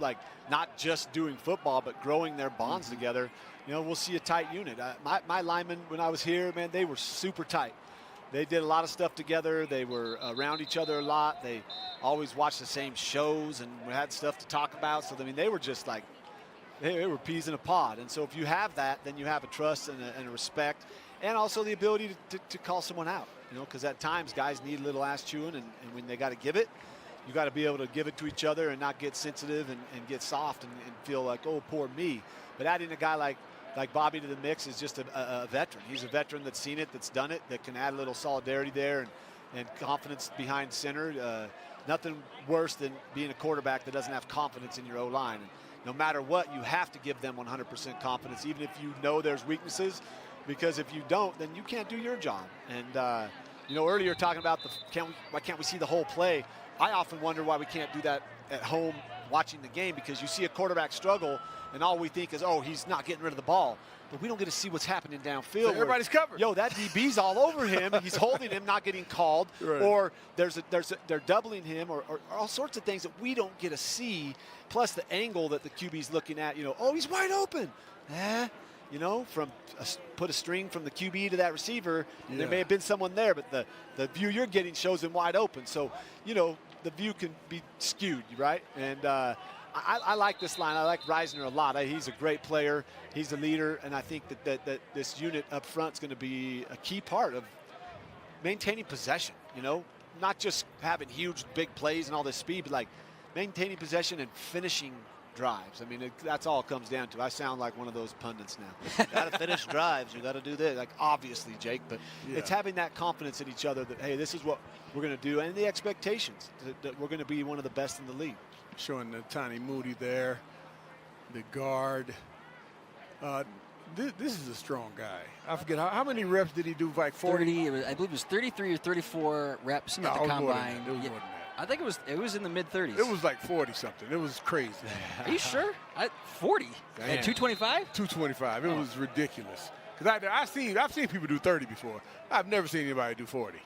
not just doing football, but growing their bonds together. We'll see a tight unit. My linemen, when I was here, man, they were super tight. They did a lot of stuff together. They were around each other a lot. They always watched the same shows and had stuff to talk about. So, they were just they were peas in a pod. And so if you have that, then you have a trust and a respect, and also the ability to call someone out. Because at times guys need a little ass chewing, and when they got to give it, you got to be able to give it to each other and not get sensitive and get soft and feel like, oh, poor me. But adding a guy like Bobby to the mix is just a veteran. He's a veteran that's seen it, that's done it, that can add a little solidarity there and confidence behind center. Nothing worse than being a quarterback that doesn't have confidence in your O-line. And no matter what, you have to give them 100% confidence, even if you know there's weaknesses. Because if you don't, then you can't do your job. And, earlier talking about why can't we see the whole play? I often wonder why we can't do that at home watching the game, because you see a quarterback struggle and all we think is, oh, he's not getting rid of the ball. But we don't get to see what's happening downfield. So everybody's covered. Yo, that DB's all over him. He's holding him, not getting called. Right. Or they're doubling him, or all sorts of things that we don't get to see. Plus the angle that the QB's looking at, oh, he's wide open. Put a string from the QB to that receiver, and there may have been someone there, but the view you're getting shows him wide open. So, the view can be skewed, right? And I like this line. I like Reisner a lot. He's a great player. He's a leader, and I think that this unit up front is going to be a key part of maintaining possession, not just having huge, big plays and all this speed, but like maintaining possession and finishing drives. I mean, that's all it comes down to. I sound like one of those pundits now. Got to finish drives. You got to do this. Like, obviously, Jake, but it's having that confidence in each other that, hey, this is what we're going to do, and the expectations that we're going to be one of the best in the league. Showing the Tiny Moody there, the guard. This is a strong guy. I forget how many reps did he do? Like 40? I believe it was 33 or 34 reps at the combine. It was more than that. I think it was in the mid-30s. It was like 40 something. It was crazy. Are you sure? 40 at 225? 225. It was ridiculous. Because I've seen people do 30 before. I've never seen anybody do 40.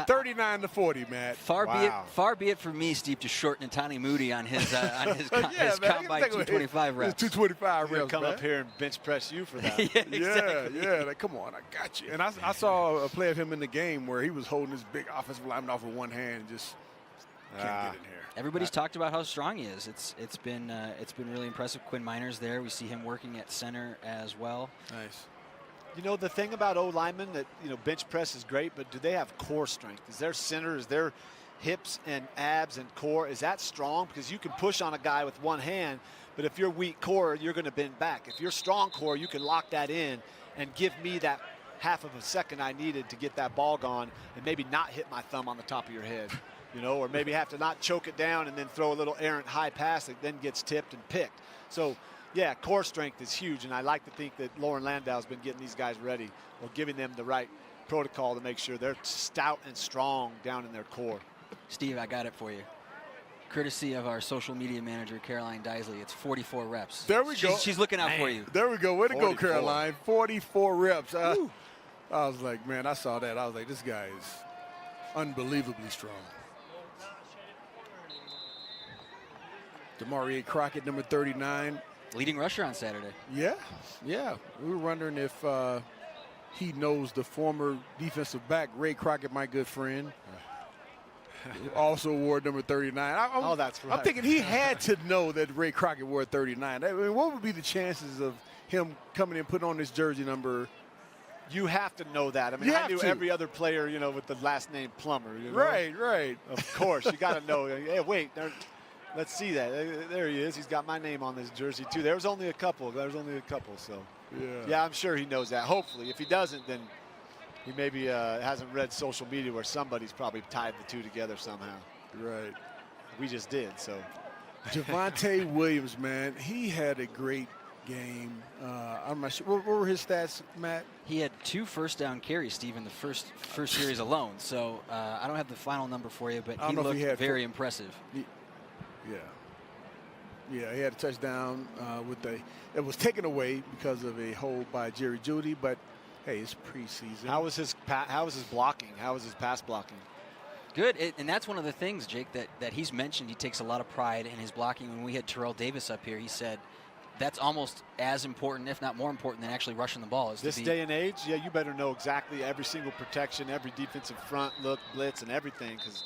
39 to 40, Matt. Far be it from me, Steve, to shorten Tani Moody on his his combine 225 reps. 225 reps. Come up here and bench press you for that. Exactly. Like, come on, I got you. And I saw a play of him in the game where he was holding his big offensive lineman off with one hand and just can't get in here. Everybody's talked about how strong he is. It's been really impressive. Quinn Minor's there. We see him working at center as well. Nice. The thing about O-linemen that, bench press is great, but do they have core strength? Is their center, is their hips and abs and core, is that strong? Because you can push on a guy with one hand, but if you're weak core, you're going to bend back. If you're strong core, you can lock that in and give me that half of a second I needed to get that ball gone and maybe not hit my thumb on the top of your head, or maybe have to not choke it down and then throw a little errant high pass that then gets tipped and picked. So, yeah, core strength is huge, and I like to think that Lauren Landau's been getting these guys ready or giving them the right protocol to make sure they're stout and strong down in their core. Steve, I got it for you. Courtesy of our social media manager, Caroline Deisley, it's 44 reps. There we go. She's looking out for you. There we go. Way to go, Caroline. 44 reps. I was like, man, I saw that. I was like, this guy is unbelievably strong. Demarie Crockett, number 39. Leading rusher on Saturday. Yeah. We were wondering if he knows the former defensive back, Ray Crockett, my good friend. Also wore number 39. That's right. I'm thinking he had to know that Ray Crockett wore 39. I mean, what would be the chances of him coming in, putting on this jersey number? You have to know that. I mean, I knew every other player, with the last name Plummer. Right. Of course. You got to know. Hey, wait. Let's see that. There he is. He's got my name on this jersey, too. There was only a couple. So, yeah, I'm sure he knows that. Hopefully. If he doesn't, then he maybe hasn't read social media where somebody's probably tied the two together somehow. Right. We just did, so. Javonte Williams, man, he had a great game. I'm not sure. What were his stats, Matt? He had 2 first-down carries, Steve, in the first series alone. So I don't have the final number for you, but he looked very impressive. Yeah, he had a touchdown it was taken away because of a hold by Jerry Jeudy, but hey, it's preseason. How was his blocking? How was his pass blocking? Good, and that's one of the things, Jake, that he's mentioned. He takes a lot of pride in his blocking. When we had Terrell Davis up here, he said that's almost as important, if not more important, than actually rushing the ball. This day and age, yeah, you better know exactly every single protection, every defensive front, look, blitz, and everything, because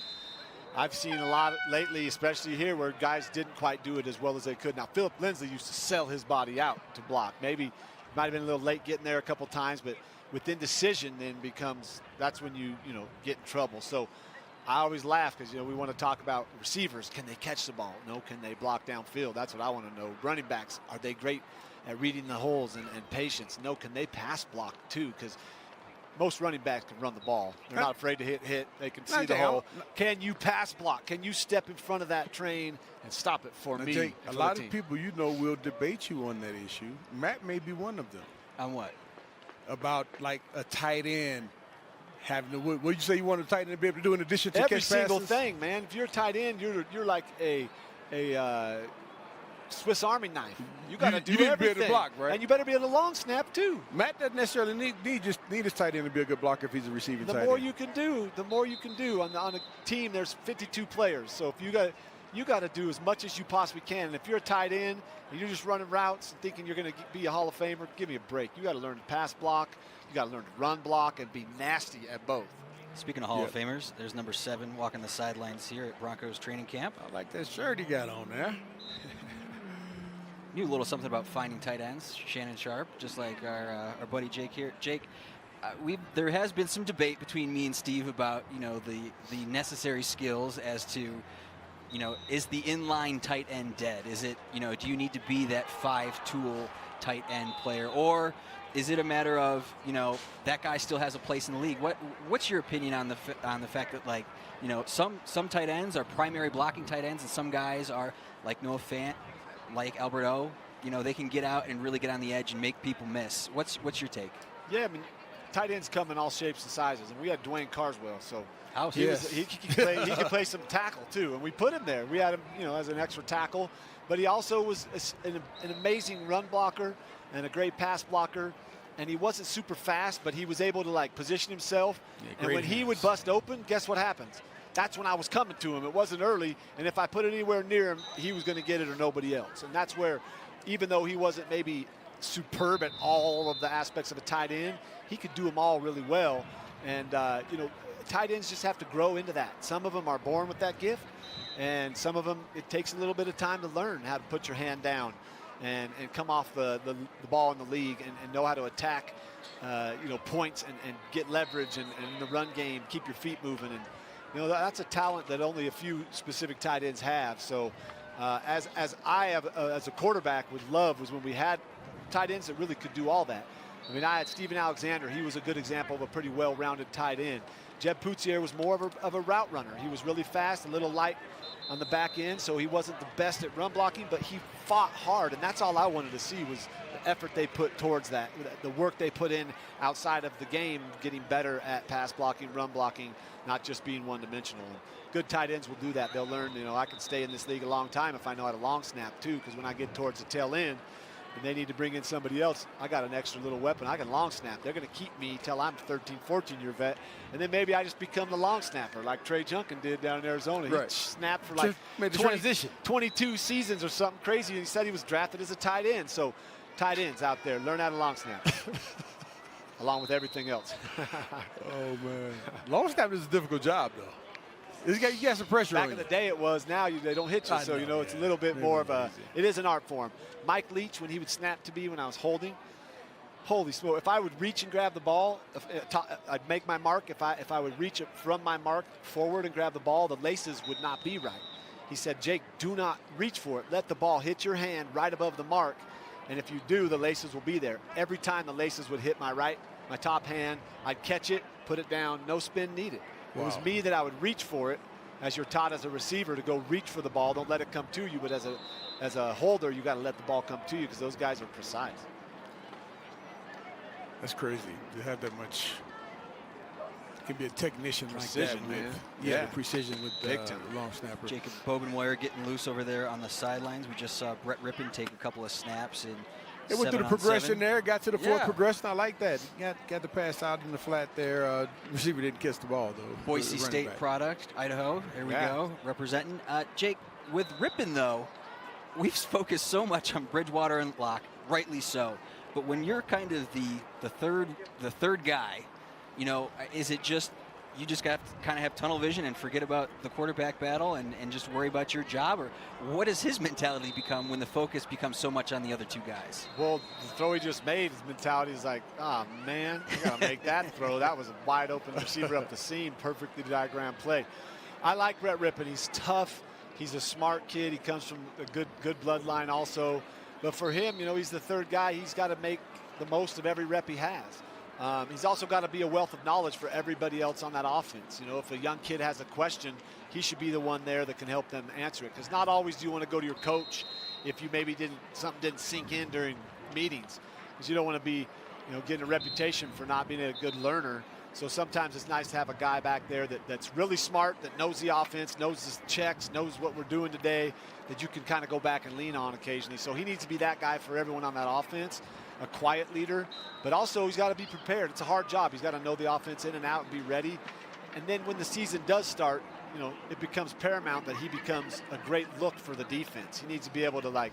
I've seen a lot lately, especially here, where guys didn't quite do it as well as they could. Now, Philip Lindsay used to sell his body out to block. Maybe might have been a little late getting there a couple times, but with indecision then that's when you get in trouble. So I always laugh because, we want to talk about receivers. Can they catch the ball? No. Can they block downfield? That's what I want to know. Running backs, are they great at reading the holes and patience? No. Can they pass block too? Because most running backs can run the ball. They're not afraid to hit. They can see the hole. Can you pass block? Can you step in front of that train and stop it for me? Jake, a lot of people will debate you on that issue. Matt may be one of them. On what? About like a tight end having to. What did you say you want a tight end to be able to do in addition to every catch single passes? thing, man? If you're a tight end, you're like a a Swiss Army knife. You got to do you need everything. To be able to block, right? And you better be able to long snap too. Matt doesn't necessarily need his tight end to be a good blocker if he's a receiving tight end. The more you can do, the more you can do. On a team, there's 52 players. So if you got to do as much as you possibly can. And if you're a tight end and you're just running routes and thinking you're going to be a Hall of Famer, give me a break. You got to learn to pass block. You got to learn to run block and be nasty at both. Speaking of Hall of Famers, there's number 7 walking the sidelines here at Broncos training camp. I like that shirt he got on there. Knew a little something about finding tight ends, Shannon Sharp, just like our buddy Jake here. Jake, there has been some debate between me and Steve about the necessary skills as to is the inline tight end dead? Is it do you need to be that 5-tool tight end player, or is it a matter of that guy still has a place in the league? What's your opinion on the fact that some tight ends are primary blocking tight ends and some guys are like Noah Fant, like Alberto, they can get out and really get on the edge and make people miss. What's your take? Yeah, I mean, tight ends come in all shapes and sizes, and we had Dwayne Carswell, so he can play some tackle too, and we put him there. We had him, as an extra tackle, but he also was an amazing run blocker and a great pass blocker, and he wasn't super fast, but he was able to position himself. And when he would bust open, guess what happens? That's when I was coming to him. It wasn't early, and if I put it anywhere near him, he was going to get it or nobody else. And that's where, even though he wasn't maybe superb at all of the aspects of a tight end, he could do them all really well. And, tight ends just have to grow into that. Some of them are born with that gift, and some of them, it takes a little bit of time to learn how to put your hand down and come off the ball in the league and know how to attack, points and get leverage and in the run game, keep your feet moving. And, that's a talent that only a few specific tight ends have. So as I have, as a quarterback would love was when we had tight ends that really could do all that. I mean, I had Steven Alexander. He was a good example of a pretty well-rounded tight end. Jeb Poutsier was more of a route runner. He was really fast, a little light on the back end, so he wasn't the best at run blocking, but he fought hard, and that's all I wanted to see was the effort they put towards that, the work they put in outside of the game, getting better at pass blocking, run blocking, not just being one-dimensional. And good tight ends will do that. They'll learn, I can stay in this league a long time if I know how to long snap too, because when I get towards the tail end and they need to bring in somebody else, I got an extra little weapon. I can long snap. They're going to keep me till I'm 13, 14-year vet, and then maybe I just become the long snapper like Trey Junkin did down in Arizona. Right. He snapped for like 22 seasons or something crazy, and he said he was drafted as a tight end. So tight ends out there, learn how to long snap. Along with everything else. Oh, man. Long snap is a difficult job, though. You got some pressure on you. Back in the day it was. Now they don't hit you, so it's a little bit more of a, it is an art form. Mike Leach, when he would snap to me when I was holding, holy smoke, if I would reach and grab the ball, I'd make my mark. If I would reach it from my mark forward and grab the ball, the laces would not be right. He said, Jake, do not reach for it. Let the ball hit your hand right above the mark, and if you do, the laces will be there. Every time the laces would hit my top hand, I'd catch it, put it down, no spin needed. Wow. It was me that I would reach for it, as you're taught as a receiver to go reach for the ball. Don't let it come to you, but as a holder, you got to let the ball come to you because those guys are precise. That's crazy. You have that much. You can be a technician precision, like that, man. Yeah, the precision with the long snapper. Jacob Bobenweier getting loose over there on the sidelines. We just saw Brett Rippon take a couple of snaps in. It went through the progression there, got to the fourth progression. I like that. Got the pass out in the flat there. Receiver didn't catch the ball, though. Boise State product, Idaho. There we go, representing. Jake, with Rippon, though, we've focused so much on Bridgewater and Locke, rightly so. But when you're kind of the third guy, is it just you just got to kind of have tunnel vision and forget about the quarterback battle and just worry about your job? Or what does his mentality become when the focus becomes so much on the other two guys? Well, the throw he just made, his mentality is like, oh, man, I got to make that throw. That was a wide open receiver up the seam, perfectly diagrammed play. I like Brett Rippon. He's tough. He's a smart kid. He comes from a good bloodline also. But for him, he's the third guy. He's got to make the most of every rep he has. He's also got to be a wealth of knowledge for everybody else on that offense. If a young kid has a question, he should be the one there that can help them answer it. Because not always do you want to go to your coach if you maybe something didn't sink in during meetings. Because you don't want to be, getting a reputation for not being a good learner So sometimes it's nice to have a guy back there that's really smart, that knows the offense, knows his checks, knows what we're doing today, that you can kind of go back and lean on occasionally. So he needs to be that guy for everyone on that offense, a quiet leader, but also he's got to be prepared. It's a hard job. He's got to know the offense in and out and be ready. And then when the season does start, you know, it becomes paramount that he becomes a great look for the defense. He needs to be able to, like,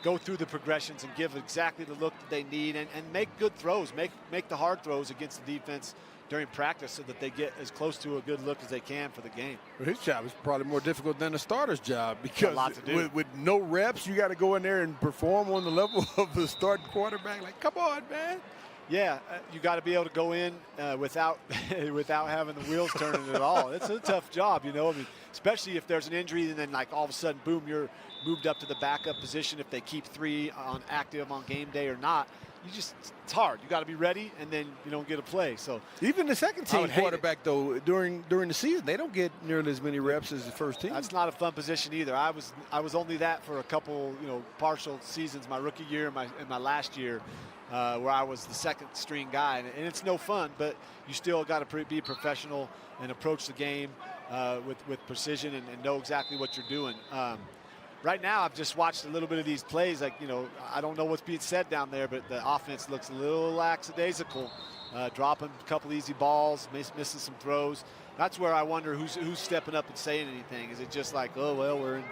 go through the progressions and give exactly the look that they need and make good throws, make the hard throws against the defense during practice so that they get as close to a good look as they can for the game. Well, his job is probably more difficult than the starter's job because with no reps, you got to go in there and perform on the level of the starting quarterback. Like, come on, man. Yeah, you got to be able to go in without having the wheels turning at all. It's a tough job, you know. I mean, especially if there's an injury and then, like, all of a sudden, boom, you're moved up to the backup position if they keep 3 on active on game day or not. It's hard. You got to be ready, and then you don't get a play. So even the second team quarterback, though, during the season, they don't get nearly as many reps as the first team. That's not a fun position either. I was only that for a couple, you know, partial seasons, my rookie year and my last year, where I was the second string guy, and it's no fun. But you still got to be professional and approach the game with precision and know exactly what you're doing. Right now, I've just watched a little bit of these plays. Like, you know, I don't know what's being said down there, but the offense looks a little lackadaisical, dropping a couple easy balls, missing some throws. That's where I wonder who's stepping up and saying anything. Is it just like, oh, well, we're in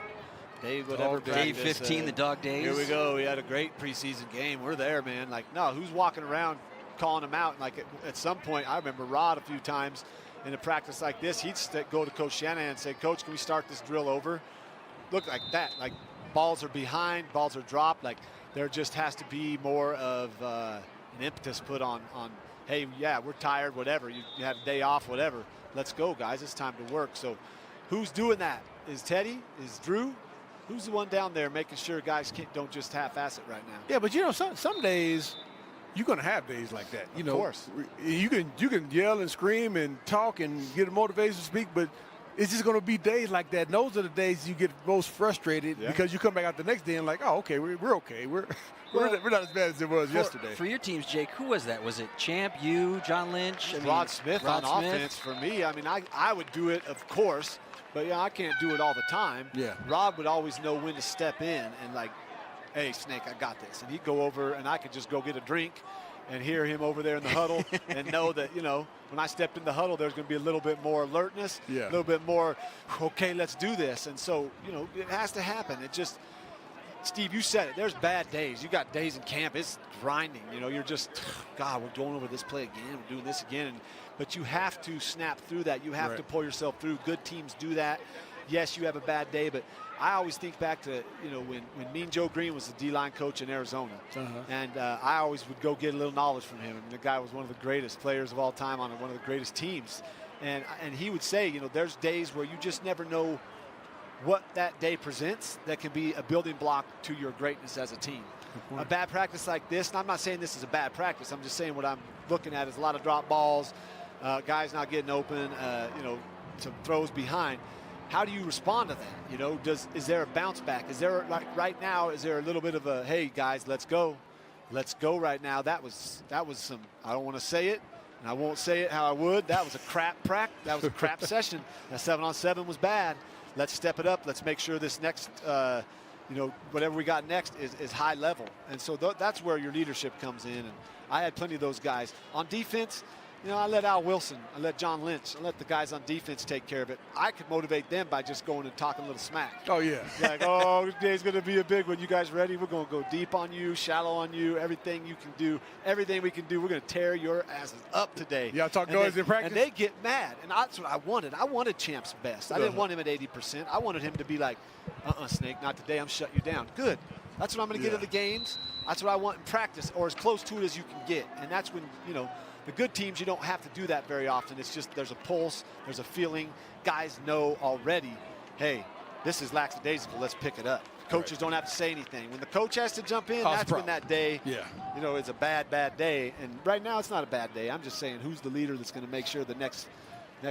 day whatever. Day 15, the dog days. Here we go. We had a great preseason game. We're there, man. Like, no, who's walking around calling them out? And like at some point, I remember Rod a few times in a practice like this, he'd go to Coach Shanahan and say, Coach, can we start this drill over? Look like that, like balls are behind, balls are dropped. Like there just has to be more of an impetus put on, hey, yeah, we're tired, whatever. You had a day off, whatever. Let's go, guys. It's time to work. So who's doing that? Is Teddy? Is Drew? Who's the one down there making sure guys don't just half-ass it right now? Yeah, but you know, some days you're going to have days like that. You know, of course. You can yell and scream and talk and get a motivation to speak, but it's just going to be days like that. And those are the days you get most frustrated because you come back out the next day and like, oh, okay, we're okay. We're not as bad as it was yesterday. For your teams, Jake, who was that? Was it Champ, you, John Lynch? Rod Smith on offense for me. I mean, I would do it, of course, but yeah, I can't do it all the time. Yeah. Rod would always know when to step in and like, hey, Snake, I got this. And he'd go over and I could just go get a drink and hear him over there in the huddle and know that, you know, when I stepped in the huddle, there's going to be a little bit more alertness, a little bit more, okay, let's do this. And so, you know, it has to happen. It just, Steve, you said it. There's bad days. You got days in camp. It's grinding. You know, you're just, God, we're going over this play again. We're doing this again. But you have to snap through that. You have to pull yourself through. Good teams do that. Yes, you have a bad day, but I always think back to, you know, when Mean Joe Green was the D-line coach in Arizona. And I always would go get a little knowledge from him. And the guy was one of the greatest players of all time on one of the greatest teams. And he would say, you know, there's days where you just never know what that day presents that can be a building block to your greatness as a team. A bad practice like this, and I'm not saying this is a bad practice. I'm just saying what I'm looking at is a lot of drop balls, guys not getting open, you know, some throws behind. How do you respond to that? You know, is there a bounce back? Is there, like right now, is there a little bit of a, hey guys, let's go right now? That was some, I don't want to say it, and I won't say it how I would. That was a crap practice. That was a crap session. That 7-on-7 was bad. Let's step it up. Let's make sure this next, you know, whatever we got next is high level. And so that's where your leadership comes in. And I had plenty of those guys. On defense, you know, I let Al Wilson, I let John Lynch, I let the guys on defense take care of it. I could motivate them by just going and talking a little smack. Oh, yeah. Like, oh, today's going to be a big one. You guys ready? We're going to go deep on you, shallow on you, everything you can do, everything we can do. We're going to tear your asses up today. Y'all talk noise in practice? And they get mad, and that's what I wanted. I wanted Champ's best. I didn't want him at 80%. I wanted him to be like, Snake, not today. I'm shutting you down. Good. That's what I'm going to get at the games. That's what I want in practice, or as close to it as you can get. And that's when, you know, the good teams, you don't have to do that very often. It's just there's a pulse, there's a feeling. Guys know already, hey, this is lackadaisical, let's pick it up. Coaches don't have to say anything. When the coach has to jump in, that's when that day, you know, it's a bad day. And right now it's not a bad day. I'm just saying who's the leader that's going to make sure the next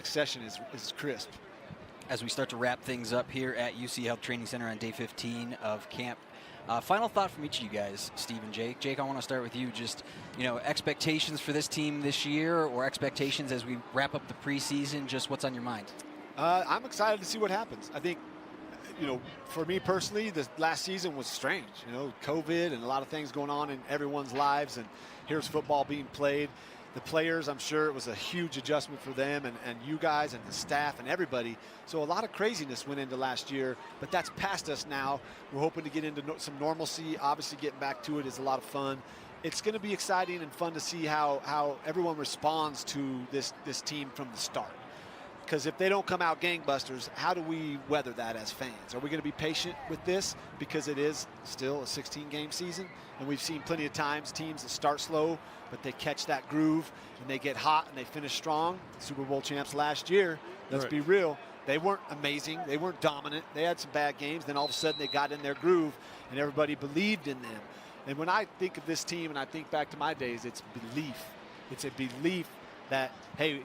session is crisp. As we start to wrap things up here at UC Health Training Center on day 15 of camp, Final thought from each of you guys, Steve and Jake. Jake, I want to start with you. Just, expectations for this team this year, or expectations as we wrap up the preseason. Just what's on your mind? I'm excited to see what happens. I think, for me personally, this last season was strange. COVID and a lot of things going on in everyone's lives, and here's football being played. The players, I'm sure it was a huge adjustment for them and you guys and the staff and everybody. So a lot of craziness went into last year, but that's past us now. We're hoping to get into some normalcy. Obviously, getting back to it is a lot of fun. It's going to be exciting and fun to see how everyone responds to this team from the start. Because if they don't come out gangbusters, how do we weather that as fans? Are we going to be patient with this? Because it is still a 16-game season, and we've seen plenty of times teams that start slow, but they catch that groove, and they get hot, and they finish strong. Super Bowl champs last year, let's be real, they weren't amazing. They weren't dominant. They had some bad games. Then all of a sudden they got in their groove, and everybody believed in them. And when I think of this team and I think back to my days, it's belief. It's a belief that, hey,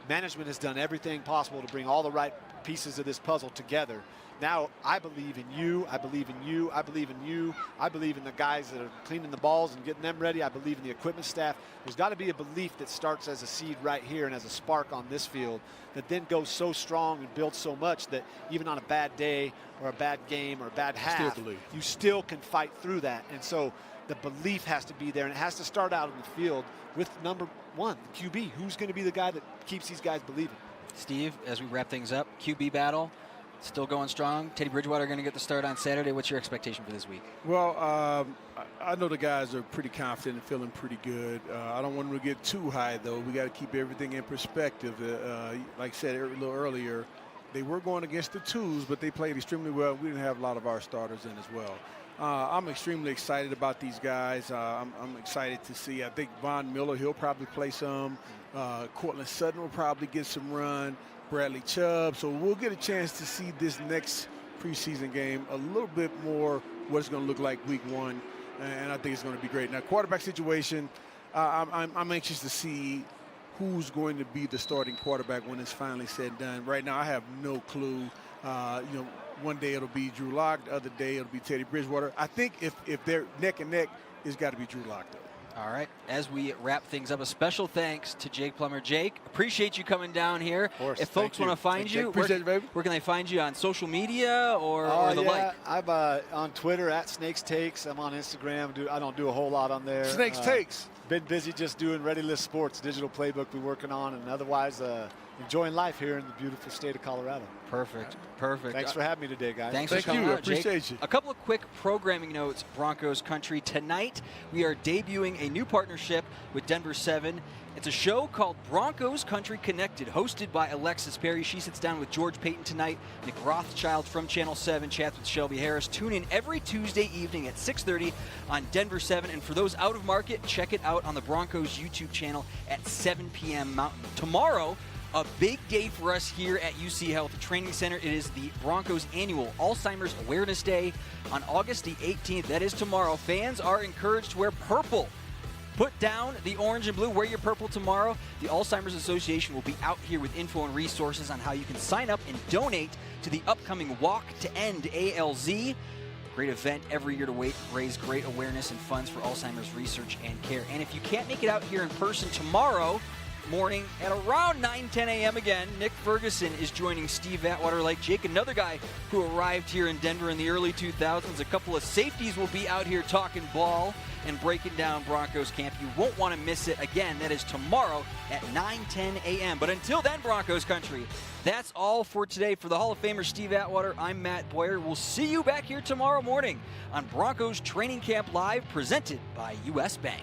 management has done everything possible to bring all the right pieces of this puzzle together. Now, I believe in you. I believe in you. I believe in you. I believe in the guys that are cleaning the balls and getting them ready. I believe in the equipment staff. There's got to be a belief that starts as a seed right here and as a spark on this field that then goes so strong and builds so much that even on a bad day or a bad game or a bad half, you still can fight through that. And so the belief has to be there, and it has to start out in the field with number one, the QB. Who's going to be the guy that keeps these guys believing? Steve, as we wrap things up, QB battle still going strong. Teddy Bridgewater going to get the start on Saturday. What's your expectation for this week? Well, I know the guys are pretty confident and feeling pretty good. I don't want them to get too high, though. We got to keep everything in perspective. Like I said a little earlier, they were going against the twos, but they played extremely well. We didn't have a lot of our starters in as well. I'm extremely excited about these guys. I'm excited to see. I think Von Miller, he'll probably play some. Cortland Sutton will probably get some run. Bradley Chubb. So we'll get a chance to see this next preseason game a little bit more what it's going to look like week one. And I think it's going to be great. Now, quarterback situation, I'm anxious to see who's going to be the starting quarterback when it's finally said and done. Right now, I have no clue. One day it'll be Drew Lock. The other day it'll be Teddy Bridgewater. I think if they're neck and neck, it's got to be Drew Lock, though. All right. As we wrap things up, a special thanks to Jake Plummer. Jake, appreciate you coming down here. Of course. If folks want to find you, appreciate it, baby. Where can they find you on social media or the like? I'm on Twitter at Snakes Takes. I'm on Instagram. I don't do a whole lot on there. Snakes Takes. Been busy just doing Ready List Sports, digital playbook we're working on, and otherwise enjoying life here in the beautiful state of Colorado. Perfect. Thanks for having me today, guys. Thanks for coming out, Jake. Appreciate you. A couple of quick programming notes, Broncos Country. Tonight, we are debuting a new partnership with Denver 7. It's a show called Broncos Country Connected, hosted by Alexis Perry. She sits down with George Payton tonight. Nick Rothschild from Channel 7 chats with Shelby Harris. Tune in every Tuesday evening at 6:30 on Denver 7. And for those out of market, check it out on the Broncos YouTube channel at 7 p.m. Mountain. Tomorrow, a big day for us here at UC Health Training Center. It is the Broncos annual Alzheimer's Awareness Day on August the 18th. That is tomorrow. Fans are encouraged to wear purple. Put down the orange and blue. Wear your purple tomorrow. The Alzheimer's Association will be out here with info and resources on how you can sign up and donate to the upcoming Walk to End ALZ. Great event every year to raise great awareness and funds for Alzheimer's research and care. And if you can't make it out here in person tomorrow morning at around 9-10 a.m. again, Nick Ferguson is joining Steve Atwater Jake, another guy who arrived here in Denver in the early 2000s. A couple of safeties will be out here talking ball and breaking down Broncos Camp. You won't want to miss it. Again, that is tomorrow at 9-10 a.m. But until then, Broncos Country, that's all for today. For the Hall of Famer Steve Atwater, I'm Matt Boyer. We'll see you back here tomorrow morning on Broncos Training Camp Live, presented by U.S. Bank.